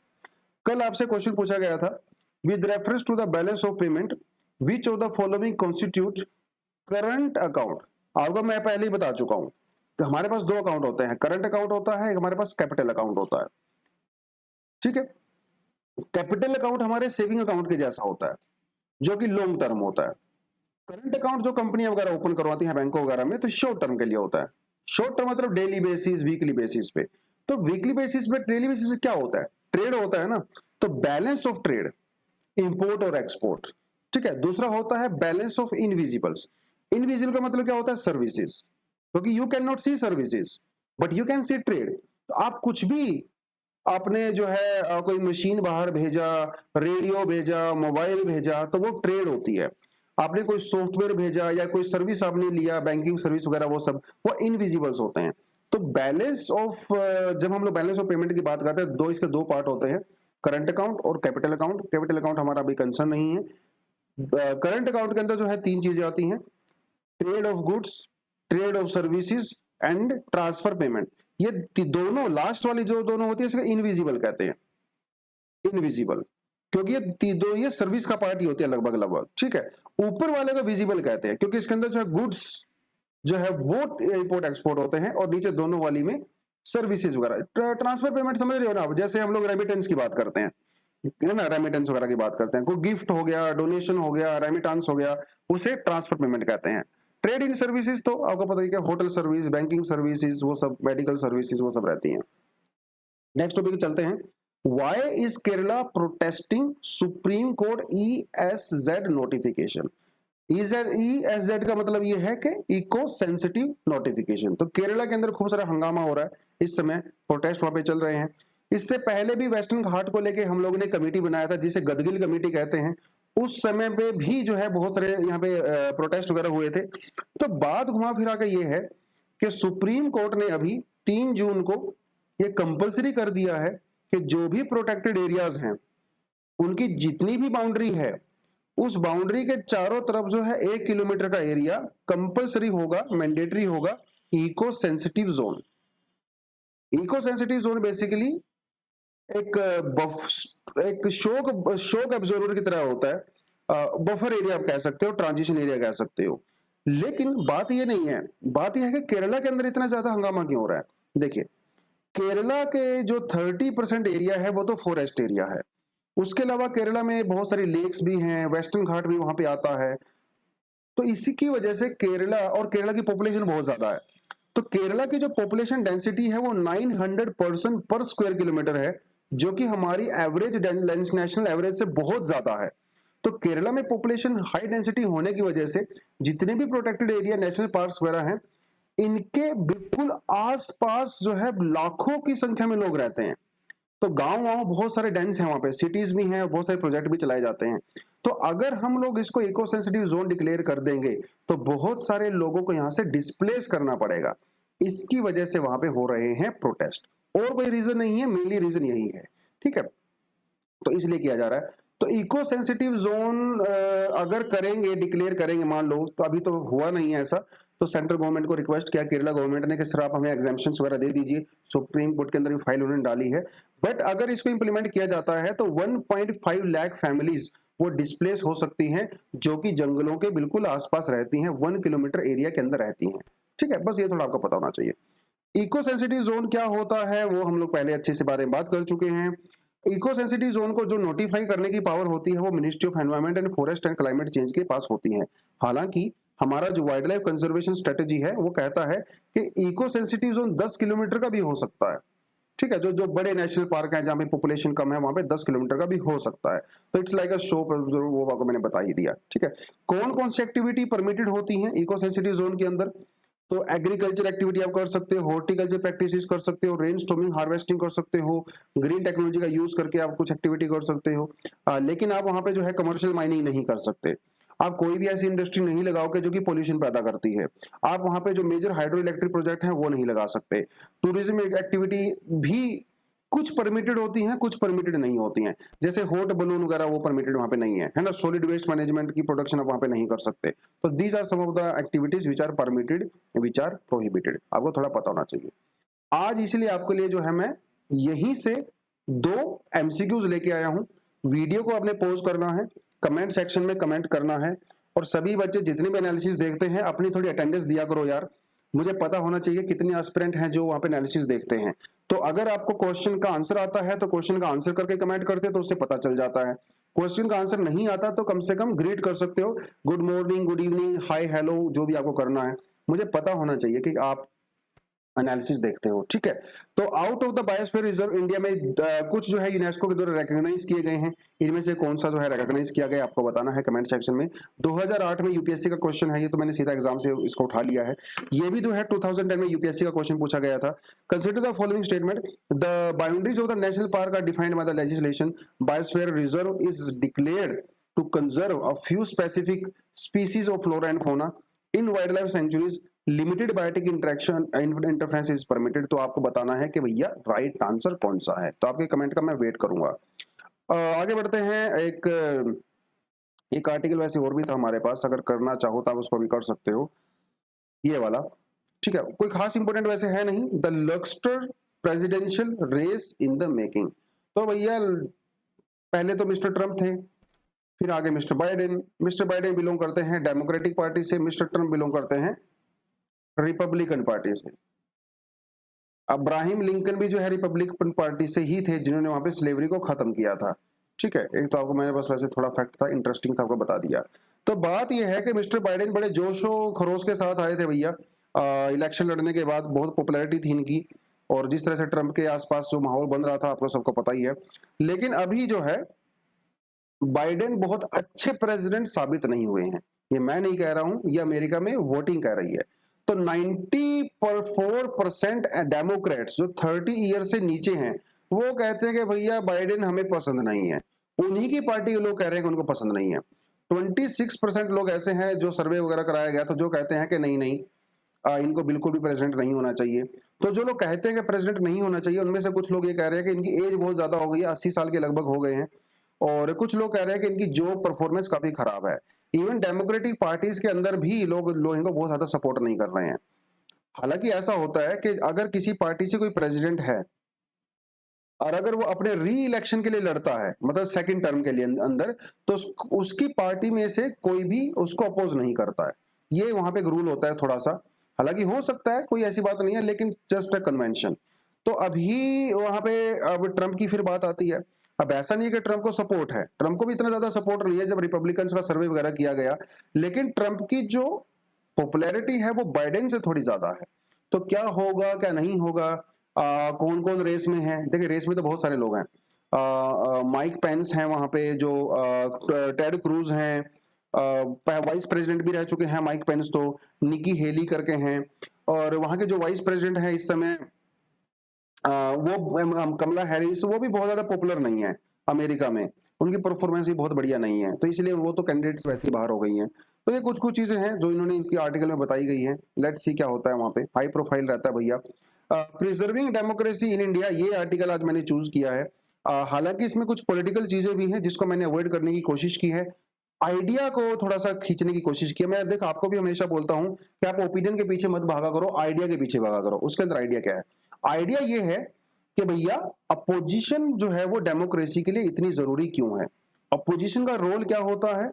कल आपसे क्वेश्चन पूछा गया था, with reference to the balance of payment which of the following constitute current account. आपको मैं पहले ही बता चुका हूं कि हमारे पास 2 अकाउंट होते हैं, करंट अकाउंट होता है, हमारे पास कैपिटल अकाउंट होता है। ठीक है, कैपिटल अकाउंट हमारे सेविंग अकाउंट के जैसा होता है जो कि लॉन्ग टर्म होता है। करंट अकाउंट जो कंपनियां वगैरह ओपन करवाती हैं बैंकों वगैरह में, तो शॉर्ट टर्म के लिए होता है। शॉर्ट टर्म मतलब डेली बेसिस, वीकली बेसिस पे। तो वीकली बेसिस पे, डेली बेसिस पे क्या होता है? ट्रेड होता है ना। तो बैलेंस ऑफ ट्रेड, इंपोर्ट और एक्सपोर्ट। ठीक है, दूसरा होता है बैलेंस ऑफ इनविजिबल्स। इनविजिबल का मतलब क्या होता है? सर्विसेज, क्योंकि you can not see services but you can see trade. तो आप कुछ भी, आपने जो है कोई मशीन बाहर भेजा, रेडियो भेजा, मोबाइल भेजा, तो वो ट्रेड होती है। आपने कोई सॉफ्टवेयर भेजा या कोई सर्विस आपने लिया, बैंकिंग सर्विस वगैरह, वो सब वो इनविजिबल्स होते हैं। तो बैलेंस ऑफ, जब हम लोग बैलेंस ऑफ पेमेंट की बात करते हैं, इसके 2 पार्ट होते हैं, करंट अकाउंट और कैपिटल अकाउंट। कैपिटल अकाउंट हमारा अभी कंसर्न नहीं है। करंट अकाउंट के अंदर जो है 3 चीजें आती हैं: trade off goods, trade off services and transfer payment. ये दोनों, लास्ट वाली जो दोनों होती है इसका इनविजिबल कहते हैं। इनविजिबल क्योंकि ये सर्विस का पार्ट ही होती है लगभग लगभग। ठीक है, ऊपर वाले को विजिबल कहते हैं क्योंकि इसके अंदर जो है गुड्स जो है वो इंपोर्ट एक्सपोर्ट होते हैं, और नीचे दोनों वाली में सर्विसेज वगैरह। ट्रांसफर पेमेंट समझ रहे हो ना आप? जैसे हम लोग रेमिटेंस की बात करते हैं, है ना, रेमिटेंस वगैरह की बात करते हैं, कोई गिफ्ट हो गया, डोनेशन हो गया, रेमिटेंस हो गया, उसे ट्रांसफर पेमेंट कहते हैं। ट्रेड इन सर्विसेज तो आपको पता ही है, होटल सर्विस, बैंकिंग सर्विसेज, वो सब, मेडिकल सर्विसेज, वो सब रहती हैं। नेक्स्ट टॉपिक चलते हैं। Why is Kerala protesting Supreme Court ESZ notification? ESZ का मतलब ये है कि इको सेंसिटिव नोटिफिकेशन। तो केरला के अंदर खूब सारा हंगामा हो रहा है इस समय, प्रोटेस्ट वहां पे चल रहे हैं। इससे पहले भी वेस्टर्न घाट को लेके हम लोगों ने कमेटी बनाया था जिसे गदगिल कमेटी कहते हैं। उस समय पे भी जो है बहुत सारे यहाँ पे प्रोटेस्ट वगैरह हुए थे। तो बात घुमा फिरा के ये है कि सुप्रीम कोर्ट ने अभी 3 जून को ये कंपलसरी कर दिया है कि जो भी प्रोटेक्टेड एरियाज हैं उनकी जितनी भी बाउंड्री है उस बाउंड्री के चारों तरफ जो है 1 किलोमीटर का एरिया कंपलसरी होगा, मैंडेटरी होगा eco sensitive zone. Eco sensitive zone basically एक शॉक एब्जॉर्बर की तरह होता है, बफर एरिया आप कह सकते हो, ट्रांजिशन एरिया कह सकते हो। लेकिन बात ये नहीं है, बात यह है कि केरला के अंदर इतना ज्यादा हंगामा क्यों हो रहा है। देखिए, केरला के जो 30% एरिया है वो तो फॉरेस्ट एरिया है, उसके अलावा केरला में बहुत सारी लेक्स भी हैं, वेस्टर्न घाट भी वहां पे आता है। तो इसी की वजह से केरला, और केरला की पॉपुलेशन बहुत ज्यादा है, तो केरला की जो पॉपुलेशन डेंसिटी है वो 900 पर्सन पर स्क्वायर किलोमीटर है, जो कि हमारी एवरेज नेशनल एवरेज से बहुत ज्यादा है। तो केरला में पॉपुलेशन हाई डेंसिटी होने की वजह से जितने भी प्रोटेक्टेड एरिया, नेशनल पार्क्स वगैरह हैं, इनके बिल्कुल आसपास जो है लाखों की संख्या में लोग रहते हैं। तो गांव बहुत सारे डेंस हैं, वहां पे सिटीज भी हैं, बहुत सारे प्रोजेक्ट भी चलाए जाते हैं। तो अगर हम लोग इसको इको सेंसिटिव जोन डिक्लेयर कर देंगे तो बहुत सारे लोगों को यहां से डिस्प्लेस करना पड़ेगा। इसकी वजह से वहां पे हो रहे हैं प्रोटेस्ट, और कोई रीजन नहीं है, मेनली रीजन यही है। ठीक है, तो इसलिए किया जा रहा है। तो इको सेंसिटिव जोन अगर करेंगे, डिक्लेयर करेंगे, मान लो, तो अभी तो हुआ नहीं है ऐसा, तो सेंट्रल गवर्नमेंट को रिक्वेस्ट किया केरला गवर्नमेंट ने कि सर आप हमें एग्जाम्पशंस वगैरह दे दीजिए, सुप्रीम कोर्ट के अंदर भी फाइल उन्होंने डाली है। बट अगर इसको इंप्लीमेंट किया जाता है तो 1.5 लाख फैमिलीज वो डिस्प्लेस हो सकती हैं, जो कि जंगलों के बिल्कुल आसपास रहती हैं, 1 किलोमीटर एरिया के अंदर रहती हैं। ठीक है, बस ये थोड़ा आपको पता होना चाहिए। इको सेंसिटिव जोन क्या होता है वो हम लोग पहले अच्छे से बारे में बात कर चुके हैं। इको सेंसिटिव जोन को जो नोटिफाई करने की पावर होती है वो ministry of environment and forest and climate change के पास होती है। हालांकि हमारा जो वाइल्ड लाइफ कंजर्वेशन स्ट्रेटेजी है वो कहता है कि इको सेंसिटिव जोन 10 किलोमीटर का भी हो सकता है। ठीक है, जो जो बड़े नेशनल पार्क हैं जहां पे पॉपुलेशन कम है वहां पे 10 किलोमीटर का भी हो सकता है। तो इट्स लाइक अ शो, वो आपको मैंने बता ही दिया। ठीक है, कौन कौन सी एक्टिविटी परमिटेड होती है इको सेंसिटिव जोन के अंदर? तो एग्रीकल्चर एक्टिविटी आप कर सकते हो, हॉर्टिकल्चर प्रैक्टिसेस कर सकते हो, रेन स्टॉर्मिंग हार्वेस्टिंग कर सकते हो, ग्रीन टेक्नोलॉजी का यूज करके आप कुछ एक्टिविटी कर सकते हो। लेकिन आप वहां पे जो है कमर्शियल माइनिंग नहीं कर सकते। आप कोई भी ऐसी इंडस्ट्री नहीं लगाओगे जो कि पोल्यूशन पैदा करती है। आप वहां पे जो मेजर हाइड्रो इलेक्ट्रिक प्रोजेक्ट है वो नहीं लगा सकते। टूरिज्म एक्टिविटी भी कुछ परमिटेड होती हैं, कुछ परमिटेड नहीं होती हैं। जैसे हॉट बलून वगैरह वो परमिटेड वहां पे नहीं है ना। सॉलिड वेस्ट मैनेजमेंट की प्रोडक्शन आप वहां पे नहीं कर सकते। तो these are some of the activities which are permitted, which are prohibited. आपको थोड़ा पता होना चाहिए। आज इसलिए आपके लिए जो है मैं यहीं से 2 एमसीक्यूज लेके आया हूं। वीडियो को आपने पॉज करना है, कमेंट सेक्शन में कमेंट करना है, और सभी बच्चे जितने भी एनालिसिस देखते हैं अपनी थोड़ी अटेंडेंस दिया करो यार। मुझे पता होना चाहिए कितने एस्पिरेंट हैं जो वहां पे एनालिसिस देखते हैं। तो अगर आपको क्वेश्चन का आंसर आता है तो क्वेश्चन का आंसर करके कमेंट करते तो उससे पता चल जाता है। क्वेश्चन का आंसर नहीं आता तो कम से कम ग्रीट कर सकते हो, गुड मॉर्निंग, गुड इवनिंग, हाय, हेलो, जो भी आपको करना है। मुझे पता होना चाहिए कि आप एनालिसिस देखते हो। ठीक है, तो out of the biosphere reserve India में कुछ जो है यूनेस्को के द्वारा रिकॉग्नाइज किए गए हैं। इनमें से कौन सा जो है रिकॉग्नाइज किया गया आपको बताना है कमेंट सेक्शन में। 2008 में यूपीएससी का क्वेश्चन है, ये तो मैंने सीधा एग्जाम से इसको उठा लिया है। ये भी जो है 2010 में यूपीएससी का क्वेश्चन पूछा गया था। Consider the following statement, the boundaries of the national park are defined by the legislation, biosphere reserve is declared to conserve a few specific species of flora and fauna in wildlife sanctuaries, limited biotic interaction interference is permitted. तो आपको बताना है कि भैया right answer कौन सा है। तो आपके कमेंट का मैं वेट करूंगा। आगे बढ़ते हैं। एक आर्टिकल वैसे और भी था हमारे पास, अगर करना चाहो तो आप उसको भी कर सकते हो, ये वाला। ठीक है, कोई खास इंपोर्टेंट वैसे है नहीं। The lustre presidential race in the making. तो भैया पहले तो मिस्टर ट्रंप थे, फिर आगे mister Biden. Mister Biden belong करते हैं डेमोक्रेटिक पार्टी से, मिस्टर ट्रंप बिलोंग करते हैं रिपब्लिकन पार्टी से। अब्राहम लिंकन भी जो है रिपब्लिकन पार्टी से ही थे, जिन्होंने वहां पे स्लेवरी को खत्म किया था। ठीक है, एक तो आपको मैंने बस वैसे थोड़ा फैक्ट था, इंटरेस्टिंग था, आपको बता दिया। तो बात यह है कि मिस्टर बाइडेन बड़े जोशो खरोश के साथ आए थे भैया इलेक्शन लड़ने के बाद। बहुत पॉपुलैरिटी थी इनकी, और जिस तरह से ट्रंप के आसपास जो माहौल बन रहा था आपको सबको पता ही है। लेकिन अभी जो है बाइडेन बहुत अच्छे प्रेसिडेंट साबित नहीं हुए हैं। ये मैं नहीं कह रहा हूं, ये अमेरिका में वोटिंग कह रही है। तो 94% डेमोक्रेट्स जो 30 ईयर से नीचे हैं वो कहते हैं कि भैया बाइडेन हमें पसंद नहीं है। उन्हीं की पार्टी के लोग कह रहे हैं कि उनको पसंद नहीं है। 26% लोग ऐसे हैं जो सर्वे वगैरह कराया गया तो जो कहते हैं कि नहीं नहीं, इनको बिल्कुल भी प्रेसिडेंट नहीं होना चाहिए। तो जो लोग कहते हैं कि प्रेसिडेंट नहीं होना चाहिए, उनमें से कुछ लोग ये कह रहे हैं कि इनकी एज बहुत ज्यादा हो गई है, 80 साल के लगभग हो गए हैं, और कुछ लोग कह रहे हैं कि इनकी जो परफॉर्मेंस काफी खराब है। इवन डेमोक्रेटिक पार्टीज के अंदर भी लोग इनको बहुत ज्यादा सपोर्ट नहीं कर रहे हैं। हालांकि ऐसा होता है कि अगर किसी पार्टी से कोई प्रेसिडेंट है और अगर वो अपने री इलेक्शन के लिए लड़ता है, मतलब सेकंड टर्म के लिए अंदर, तो उसकी पार्टी में से कोई भी उसको अपोज नहीं करता है। ये वहां पे एक रूल होता है थोड़ा सा। हालांकि हो सकता है, कोई ऐसी बात नहीं है, लेकिन जस्ट अ कन्वेंशन। तो अभी वहां पे अब ट्रंप की फिर बात आती है। अब ऐसा नहीं है कि ट्रंप को सपोर्ट है, ट्रंप को भी इतना ज्यादा सपोर्ट नहीं है जब रिपब्लिकन्स का सर्वे वगैरह किया गया, लेकिन ट्रंप की जो पॉपुलैरिटी है वो बाइडेन से थोड़ी ज्यादा है। तो क्या होगा क्या नहीं होगा, कौन कौन रेस में है? देखिए, रेस में तो बहुत सारे लोग हैं। माइक पेंस हैं वहां पे, जो टेड क्रूज हैं, वाइस प्रेसिडेंट भी रह चुके हैं माइक पेंस, तो निकी हेली करके हैं। और वहां के जो वाइस प्रेसिडेंट हैं इस समय, वो कमला हैरिस, वो भी बहुत ज्यादा पॉपुलर नहीं है अमेरिका में, उनकी परफॉर्मेंस भी बहुत बढ़िया नहीं है, तो इसलिए वो तो कैंडिडेट्स वैसे ही बाहर हो गई हैं। तो ये कुछ कुछ चीजें हैं जो इन्होंने इनकी आर्टिकल में बताई गई हैं। लेट्स सी क्या होता है, वहां पे हाई प्रोफाइल रहता है भैया। प्रिजर्विंग डेमोक्रेसी इन इंडिया, ये आर्टिकल आज मैंने चूज किया है। हालांकि इसमें कुछ पॉलिटिकल चीजें भी हैं जिसको मैंने अवॉइड करने की कोशिश की है, आइडिया को थोड़ा सा खींचने की कोशिश की है। मैं देख आपको भी हमेशा बोलता हूं कि आप ओपिनियन के पीछे मत भागा करो, आइडिया के पीछे भागा करो। उसके अंदर आइडिया क्या है? आइडिया ये है कि भैया अपोजिशन जो है वो डेमोक्रेसी के लिए इतनी जरूरी क्यों है, अपोजिशन का रोल क्या होता है,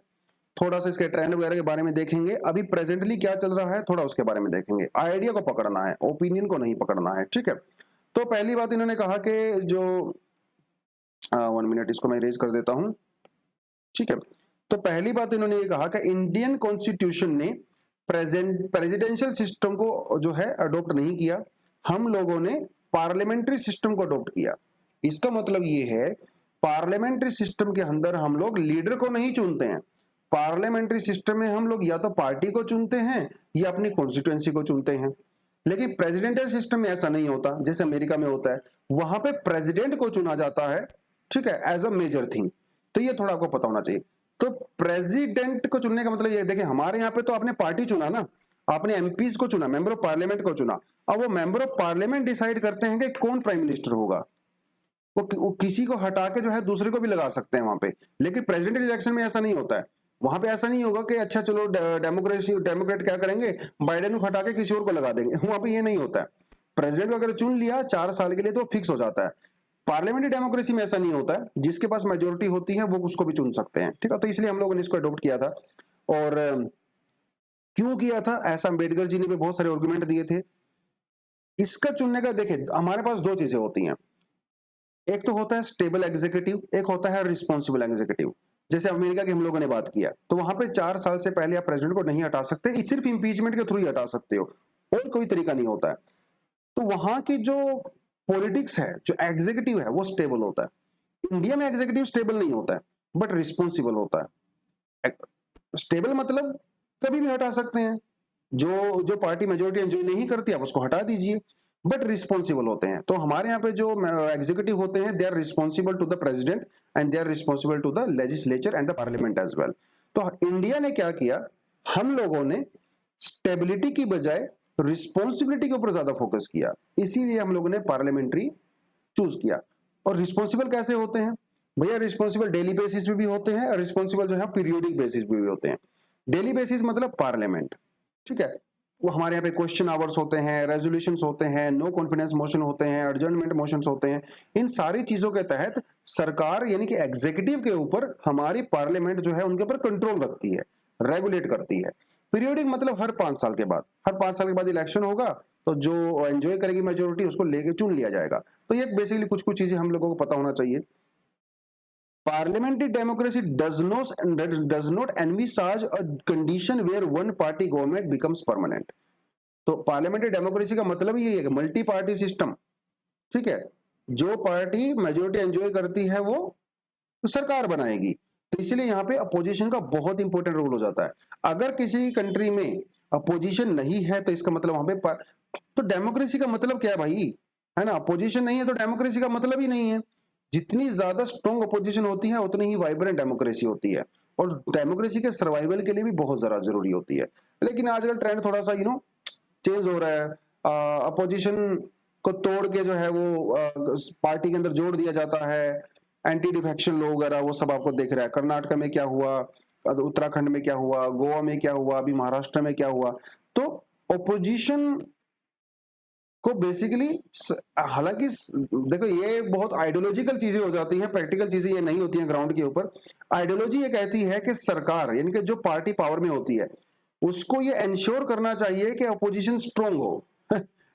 थोड़ा सा इसके ट्रेंड वगैरह के बारे में देखेंगे, अभी प्रेजेंटली क्या चल रहा है थोड़ा उसके बारे में देखेंगे। आइडिया को पकड़ना है, ओपिनियन को नहीं पकड़ना है, ठीक है। तो पहली बात इन्होंने कहा कि जो 1 मिनट, इसको मैं इरेज कर देता हूं, ठीक है। तो पहली बात इन्होंने ये कहा कि इंडियन कॉन्स्टिट्यूशन ने प्रेसिडेंशियल सिस्टम को जो है अडॉप्ट नहीं किया, हम लोगों ने पार्लियामेंट्री सिस्टम को अडॉप्ट किया। इसका मतलब ये है, पार्लियामेंट्री सिस्टम के अंदर हम लोग लीडर को नहीं चुनते हैं। पार्लियामेंट्री सिस्टम में हम लोग या तो पार्टी को चुनते हैं या अपनी कॉन्स्टिट्यूएंसी को चुनते हैं। लेकिन प्रेसिडेंशियल सिस्टम में ऐसा नहीं होता, जैसे अमेरिका में होता है, वहां पे प्रेसिडेंट को चुना जाता है, ठीक है, एज अ मेजर थिंग। तो ये थोड़ा आपको पता होना चाहिए। तो प्रेसिडेंट को चुनने का मतलब ये, देखिए हमारे यहाँ पे तो आपने पार्टी चुना ना, आपने एमपीज को चुना, मेंबर ऑफ पार्लियामेंट को चुना। अब वो मेंबर ऑफ पार्लियामेंट डिसाइड करते हैं कि कौन प्राइम मिनिस्टर होगा। वो किसी को हटा के जो है दूसरे को भी लगा सकते हैं वहां पे। लेकिन प्रेसिडेंशियल इलेक्शन में ऐसा नहीं होता है। वहां पे ऐसा नहीं होगा कि अच्छा चलो डेमोक्रेट क्या करेंगे, बाइडेन को हटा के किसी और को लगा देंगे, वहां पे ये नहीं होता है। प्रेसिडेंट को अगर चुन लिया 4 साल के लिए तो फिक्स हो जाता है। पार्लियामेंट्री डेमोक्रेसी में ऐसा नहीं होता है, जिसके पास मेजोरिटी होती है वो उसको भी चुन सकते हैं, ठीक है। तो इसलिए हम लोगों ने इसको अडॉप्ट किया था। और क्यों किया था ऐसा, अंबेडकर जी ने भी बहुत सारे आर्गुमेंट दिए थे इसका चुनने का। देखिए हमारे पास दो चीजें होती हैं, एक तो होता है स्टेबल एग्जीक्यूटिव, एक होता है रिस्पॉन्सिबल एग्जीक्यूटिव। जैसे अमेरिका की हम लोगों ने बात किया, तो वहां पे 4 साल से पहले आप प्रेसिडेंट को नहीं हटा सकते, सिर्फ इंपीचमेंट के थ्रू ही हटा सकते हो, और कोई तरीका नहीं होता है। तो वहां की जो पॉलिटिक्स है, जो एग्जीक्यूटिव है, वो स्टेबल होता है। इंडिया में एग्जीक्यूटिव स्टेबल नहीं होता है, बट रिस्पॉन्सिबल होता है। स्टेबल मतलब कभी भी हटा सकते हैं, जो जो पार्टी मेजोरिटी एंजॉय नहीं करती आप उसको हटा दीजिए, बट रिस्पॉन्सिबल होते हैं। तो हमारे यहाँ पे जो एग्जीक्यूटिव होते हैं, they are responsible to the president and they are responsible to the legislature and the parliament as well. तो इंडिया ने क्या किया, हम लोगों ने स्टेबिलिटी की बजाय रिस्पॉन्सिबिलिटी के ऊपर ज्यादा फोकस किया, इसीलिए हम लोगों ने पार्लियामेंट्री चूज किया। और रिस्पॉन्सिबल कैसे होते हैं भैया? रिस्पॉन्सिबल डेली बेसिस पे भी होते हैं, और रिस्पॉन्सिबल जो है पीरियोडिक बेसिस पे भी होते हैं। डेली बेसिस मतलब पार्लियामेंट, ठीक है, वो हमारे यहाँ पे क्वेश्चन आवर्स होते हैं, रेजोल्यूशंस होते हैं, नो कॉन्फिडेंस मोशन होते हैं, एडजर्नमेंट मोशंस होते हैं। इन सारी चीजों के तहत सरकार यानी कि एग्जीक्यूटिव के ऊपर हमारी पार्लियामेंट जो है उनके ऊपर कंट्रोल रखती है, रेगुलेट करती है। पीरियोडिक मतलब हर 5 साल के बाद, हर 5 साल के बाद इलेक्शन होगा, तो जो एंजॉय करेगी मेजोरिटी उसको लेके चुन लिया जाएगा। तो ये बेसिकली कुछ कुछ चीजें हम लोगों को पता होना चाहिए। Parliamentary democracy does not envisage a condition where one party government becomes permanent। तो पार्लियामेंट्री डेमोक्रेसी का मतलब ही ये है कि मल्टी पार्टी सिस्टम, ठीक है, जो पार्टी मेजोरिटी एंजॉय करती है वो तो सरकार बनाएगी। तो इसलिए यहाँ पे अपोजिशन का बहुत इंपॉर्टेंट रोल हो जाता है। अगर किसी कंट्री में अपोजिशन नहीं है तो इसका मतलब वहां पे तो डेमोक्रेसी का मतलब क्या है भाई, है ना? अपोजिशन नहीं है तो डेमोक्रेसी का मतलब ही नहीं है। जितनी ज्यादा स्ट्रॉन्ग अपोजिशन होती है उतनी ही वाइब्रेंट डेमोक्रेसी होती है, और डेमोक्रेसी के सर्वाइवल के लिए भी बहुत ज्यादा जरूरी होती है। लेकिन आजकल ट्रेंड थोड़ा सा चेंज हो रहा है। अपोजिशन को तोड़ के जो है वो पार्टी के अंदर जोड़ दिया जाता है, एंटी डिफेक्शन लॉ वगैरह वो सब आपको दिख रहा है। कर्नाटक में क्या हुआ, उत्तराखंड में क्या हुआ, गोवा में क्या हुआ, अभी महाराष्ट्र में क्या हुआ। तो ऑपोजिशन को बेसिकली, हालांकि देखो ये बहुत आइडियोलॉजिकल चीजें हो जाती हैं, प्रैक्टिकल चीजें ये नहीं होती हैं ग्राउंड के ऊपर। आइडियोलॉजी ये कहती है कि सरकार यानी कि जो पार्टी पावर में होती है उसको ये इंश्योर करना चाहिए कि अपोजिशन स्ट्रांग हो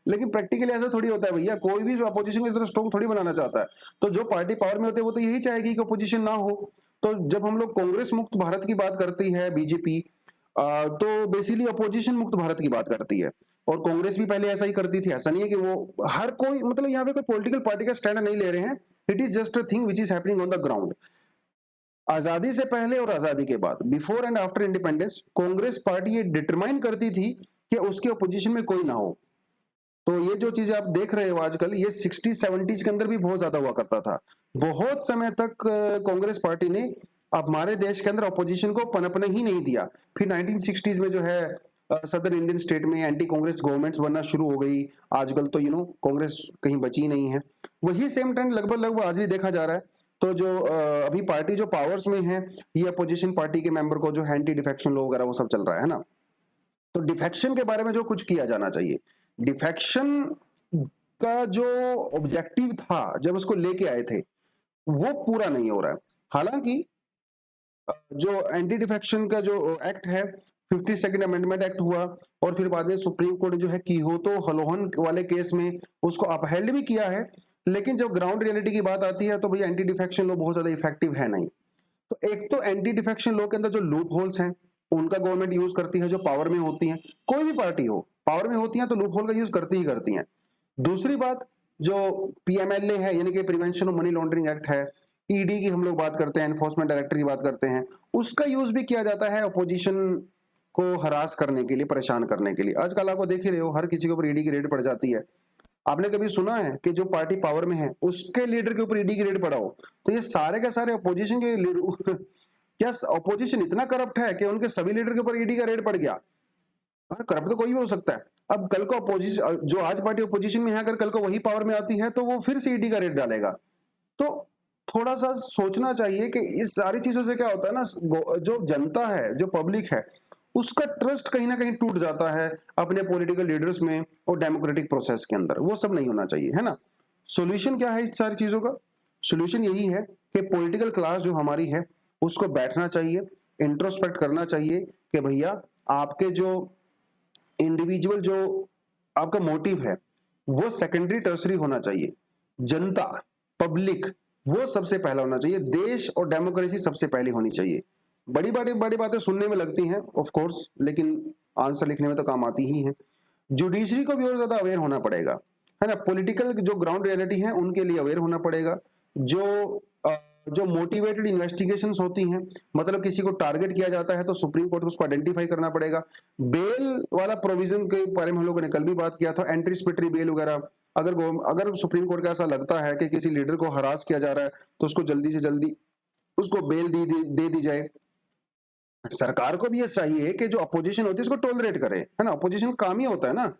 लेकिन प्रैक्टिकली ऐसा थोड़ी होता है भैया, कोई भी अपोजिशन को इस तरह स्ट्रांग थोड़ी बनाना चाहता है। तो जो पार्टी पावर में होती है वो तो यही चाहेगी कि अपोजिशन ना हो। तो जब हम लोग कांग्रेस मुक्त भारत की बात करती है बीजेपी, तो बेसिकली अपोजिशन मुक्त भारत की बात करती है। और कांग्रेस भी पहले ऐसा ही करती थी। ऐसा नहीं है कि वो हर कोई, मतलब यहाँ पे कोई पॉलिटिकल पार्टी का स्टैंड नहीं ले रहे हैं। It is just a thing which is happening on the ground. आजादी से पहले और आजादी के बाद, before and after independence, Congress party ये डिटरमाइन करती थी कि उसके अपोजिशन में कोई ना हो। तो ये जो चीजें आप देख रहे हो आजकल, ये 60-70s के अंदर भी बहुत ज्यादा हुआ करता था। बहुत समय तक कांग्रेस पार्टी ने हमारे देश के अंदर अपोजिशन को पनपने ही नहीं दिया। फिर 1960s में जो है सदर्न इंडियन स्टेट में एंटी कांग्रेस गवर्नमेंट्स बनना शुरू हो गई। आजकल तो कांग्रेस कहीं बची नहीं है। वही सेम ट्रेंड लगभग आज भी देखा जा रहा है। तो जो अभी पार्टी जो पावर्स में है, ये अपोजिशन पार्टी के मेंबर को जो एंटी डिफेक्शन लॉ वगैरह वो सब चल रहा है ना। तो डिफेक्शन के बारे में जो कुछ किया जाना चाहिए, डिफेक्शन का जो ऑब्जेक्टिव था जब उसको लेके आए थे वो पूरा नहीं हो रहा है। हालांकि जो एंटी डिफेक्शन का जो एक्ट है, 52nd अमेंडमेंट एक्ट हुआ, और फिर बाद में सुप्रीम कोर्ट जो है कीहोतो हलोहन वाले केस में उसको अपहेल्ड भी किया है। लेकिन जब ग्राउंड रियलिटी की बात आती है तो भैया एंटी डिफेक्शन लॉ बहुत ज्यादा इफेक्टिव है नहीं। तो एक तो एंटी डिफेक्शन लॉ के अंदर जो लूप होल्स हैं उनका गवर्नमेंट यूज करती है, जो पावर में होती हैं, कोई भी पार्टी हो पावर में होती है तो लूप होल का यूज करती ही करती हैं। दूसरी बात, जो पीएमएलए है यानी कि prevention of money laundering act है, ईडी की हम लोग बात करते हैं, एनफोर्समेंट डायरेक्टर की बात करते हैं, उसका यूज भी किया जाता है अपोजिशन को हरास करने के लिए, परेशान करने के लिए। आजकल आपको देख ही रहे हो, हर किसी के ऊपर ईडी की रेड पड़ जाती है। आपने कभी सुना है कि जो पार्टी पावर में है उसके लीडर के ऊपर ईडी की रेड पड़ा हो? तो ये सारे के सारे अपोजिशन के लीडर क्या अपोजिशन इतना करप्ट है कि उनके सभी लीडर के ऊपर ईडी का रेड पड़ गया? करप्ट तो कोई भी हो सकता है। अब कल को अपोजिशन, जो आज पार्टी अपोजिशन में है, अगर कल को वही पावर में आती है तो वो फिर से ईडी का रेट डालेगा। तो थोड़ा सा सोचना चाहिए कि इस सारी चीजों से क्या होता है ना, जो जनता है, जो पब्लिक है, उसका ट्रस्ट कहीं ना कहीं टूट जाता है अपने पॉलिटिकल लीडर्स में और डेमोक्रेटिक प्रोसेस के अंदर। वो सब नहीं होना चाहिए, है ना। सोल्यूशन क्या है इस सारी चीजों का? सोल्यूशन यही है कि पॉलिटिकल क्लास जो हमारी है उसको बैठना चाहिए, इंट्रोस्पेक्ट करना चाहिए कि भैया आपके जो इंडिविजुअल, जो आपका मोटिव है वो सेकेंडरी टर्सरी होना चाहिए। जनता, पब्लिक, वो सबसे पहला होना चाहिए। देश और डेमोक्रेसी सबसे पहले होनी चाहिए। बड़ी बातें सुनने में लगती हैं ऑफ कोर्स, लेकिन आंसर लिखने में तो काम आती ही है। जुडिशरी को भी और ज्यादा अवेयर होना पड़ेगा, है ना। पॉलिटिकल जो ग्राउंड रियलिटी है उनके लिए अवेयर होना पड़ेगा। जो मोटिवेटेड इन्वेस्टिगेशंस होती हैं, मतलब किसी को टारगेट किया जाता है तो सुप्रीम कोर्ट को उसको आइडेंटिफाई करना पड़ेगा। बेल वाला प्रोविजन के बारे में हम लोगों ने कल भी बात किया था, एंटीसिपेटरी बेल वगैरह। अगर सुप्रीम कोर्ट का ऐसा लगता है कि किसी लीडर को हरास किया जा रहा है तो उसको जल्दी से जल्दी उसको बेल दे दी जाए। सरकार को भी ये चाहिए कि जो अपोजिशन होती है उसको टॉलरेट करे, है ना। अपोजिशन काम ही होता है ना।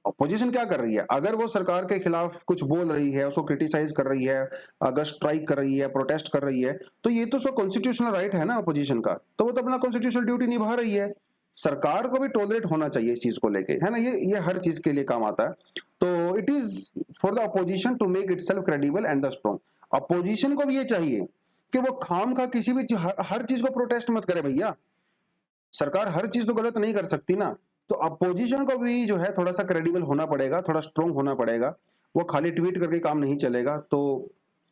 अपोजिशन क्या कर रही है? अगर वो सरकार के खिलाफ कुछ बोल रही है, उसको क्रिटिसाइज कर रही है, अगर स्ट्राइक कर रही है, प्रोटेस्ट कर रही है, तो ये तो उसका कॉन्स्टिट्यूशनल राइट है ना अपोजिशन का, तो वो तो अपना कॉन्स्टिट्यूशनल ड्यूटी निभा रही है। सरकार को भी टॉलरेट होना चाहिए इस चीज को लेके, है ना। ये हर चीज के लिए काम आता है। तो it is for the opposition to make itself credible and the strong. Opposition को भी ये चाहिए कि वो खाम खा किसी भी हर चीज को प्रोटेस्ट मत करे भैया। सरकार हर चीज तो गलत नहीं कर सकती ना। तो अपोजिशन को भी जो है थोड़ा सा क्रेडिबल होना पड़ेगा, थोड़ा स्ट्रॉन्ग होना पड़ेगा। वो खाली ट्वीट करके काम नहीं चलेगा। तो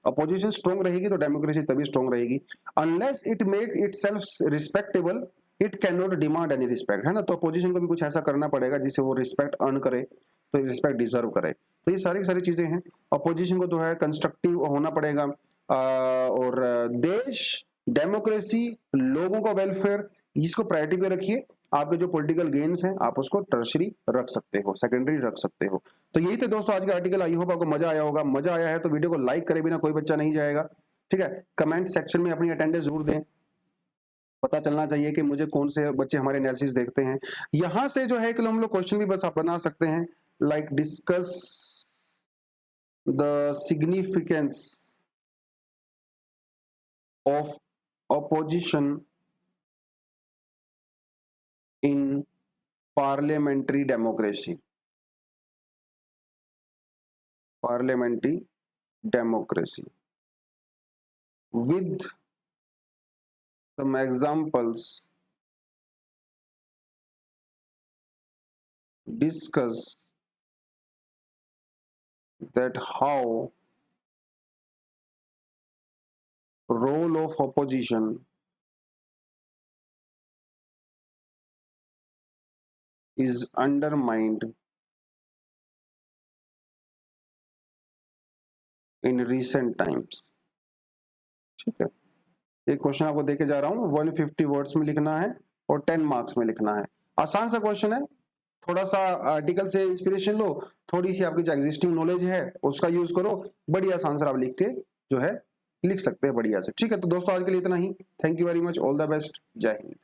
अपोजिशन स्ट्रॉन्ग रहेगी तो डेमोक्रेसी तभी स्ट्रॉन्ग रहेगी। Unless it make itself respectable, it can not demand any respect, है ना। तो अपोजिशन को भी कुछ ऐसा करना पड़ेगा जिससे वो रिस्पेक्ट अर्न करे, तो रिस्पेक्ट डिजर्व करे। तो ये सारी चीजें हैं। अपोजिशन को जो है कंस्ट्रक्टिव होना पड़ेगा, और देश, डेमोक्रेसी, लोगों का वेलफेयर, इसको प्रायोरिटी पे रखिए। आपके जो पॉलिटिकल गेन्स हैं आप उसको टर्शरी रख सकते हो, सेकेंडरी रख सकते हो। तो यही थे दोस्तों आज के आर्टिकल। आई होप आपको मजा आया होगा। मजा आया है तो वीडियो को लाइक करे बिना कोई बच्चा नहीं जाएगा, ठीक है। कमेंट सेक्शन में अपनी अटेंडेंस जरूर दें, पता चलना चाहिए कि मुझे कौन से बच्चे हमारे एनालिसिस देखते हैं। यहां से जो है कि हम लोग क्वेश्चन भी बस बना सकते हैं, like discuss the significance of opposition in parliamentary democracy. Parliamentary democracy. With some examples, discuss that how role of opposition is undermined in recent times. ठीक है, एक क्वेश्चन आपको देके जा रहा हूं, 150 वर्ड्स में लिखना है और 10 मार्क्स में लिखना है। आसान सा क्वेश्चन है, थोड़ा सा आर्टिकल से इंस्पिरेशन लो, थोड़ी सी आपकी जो एग्जिस्टिंग नॉलेज है उसका यूज करो, बढ़िया सा आंसर आप लिख के जो है लिख सकते हैं बढ़िया से। ठीक है, तो दोस्तों आज के लिए इतना ही। Thank you very much, all the best, जय हिंद।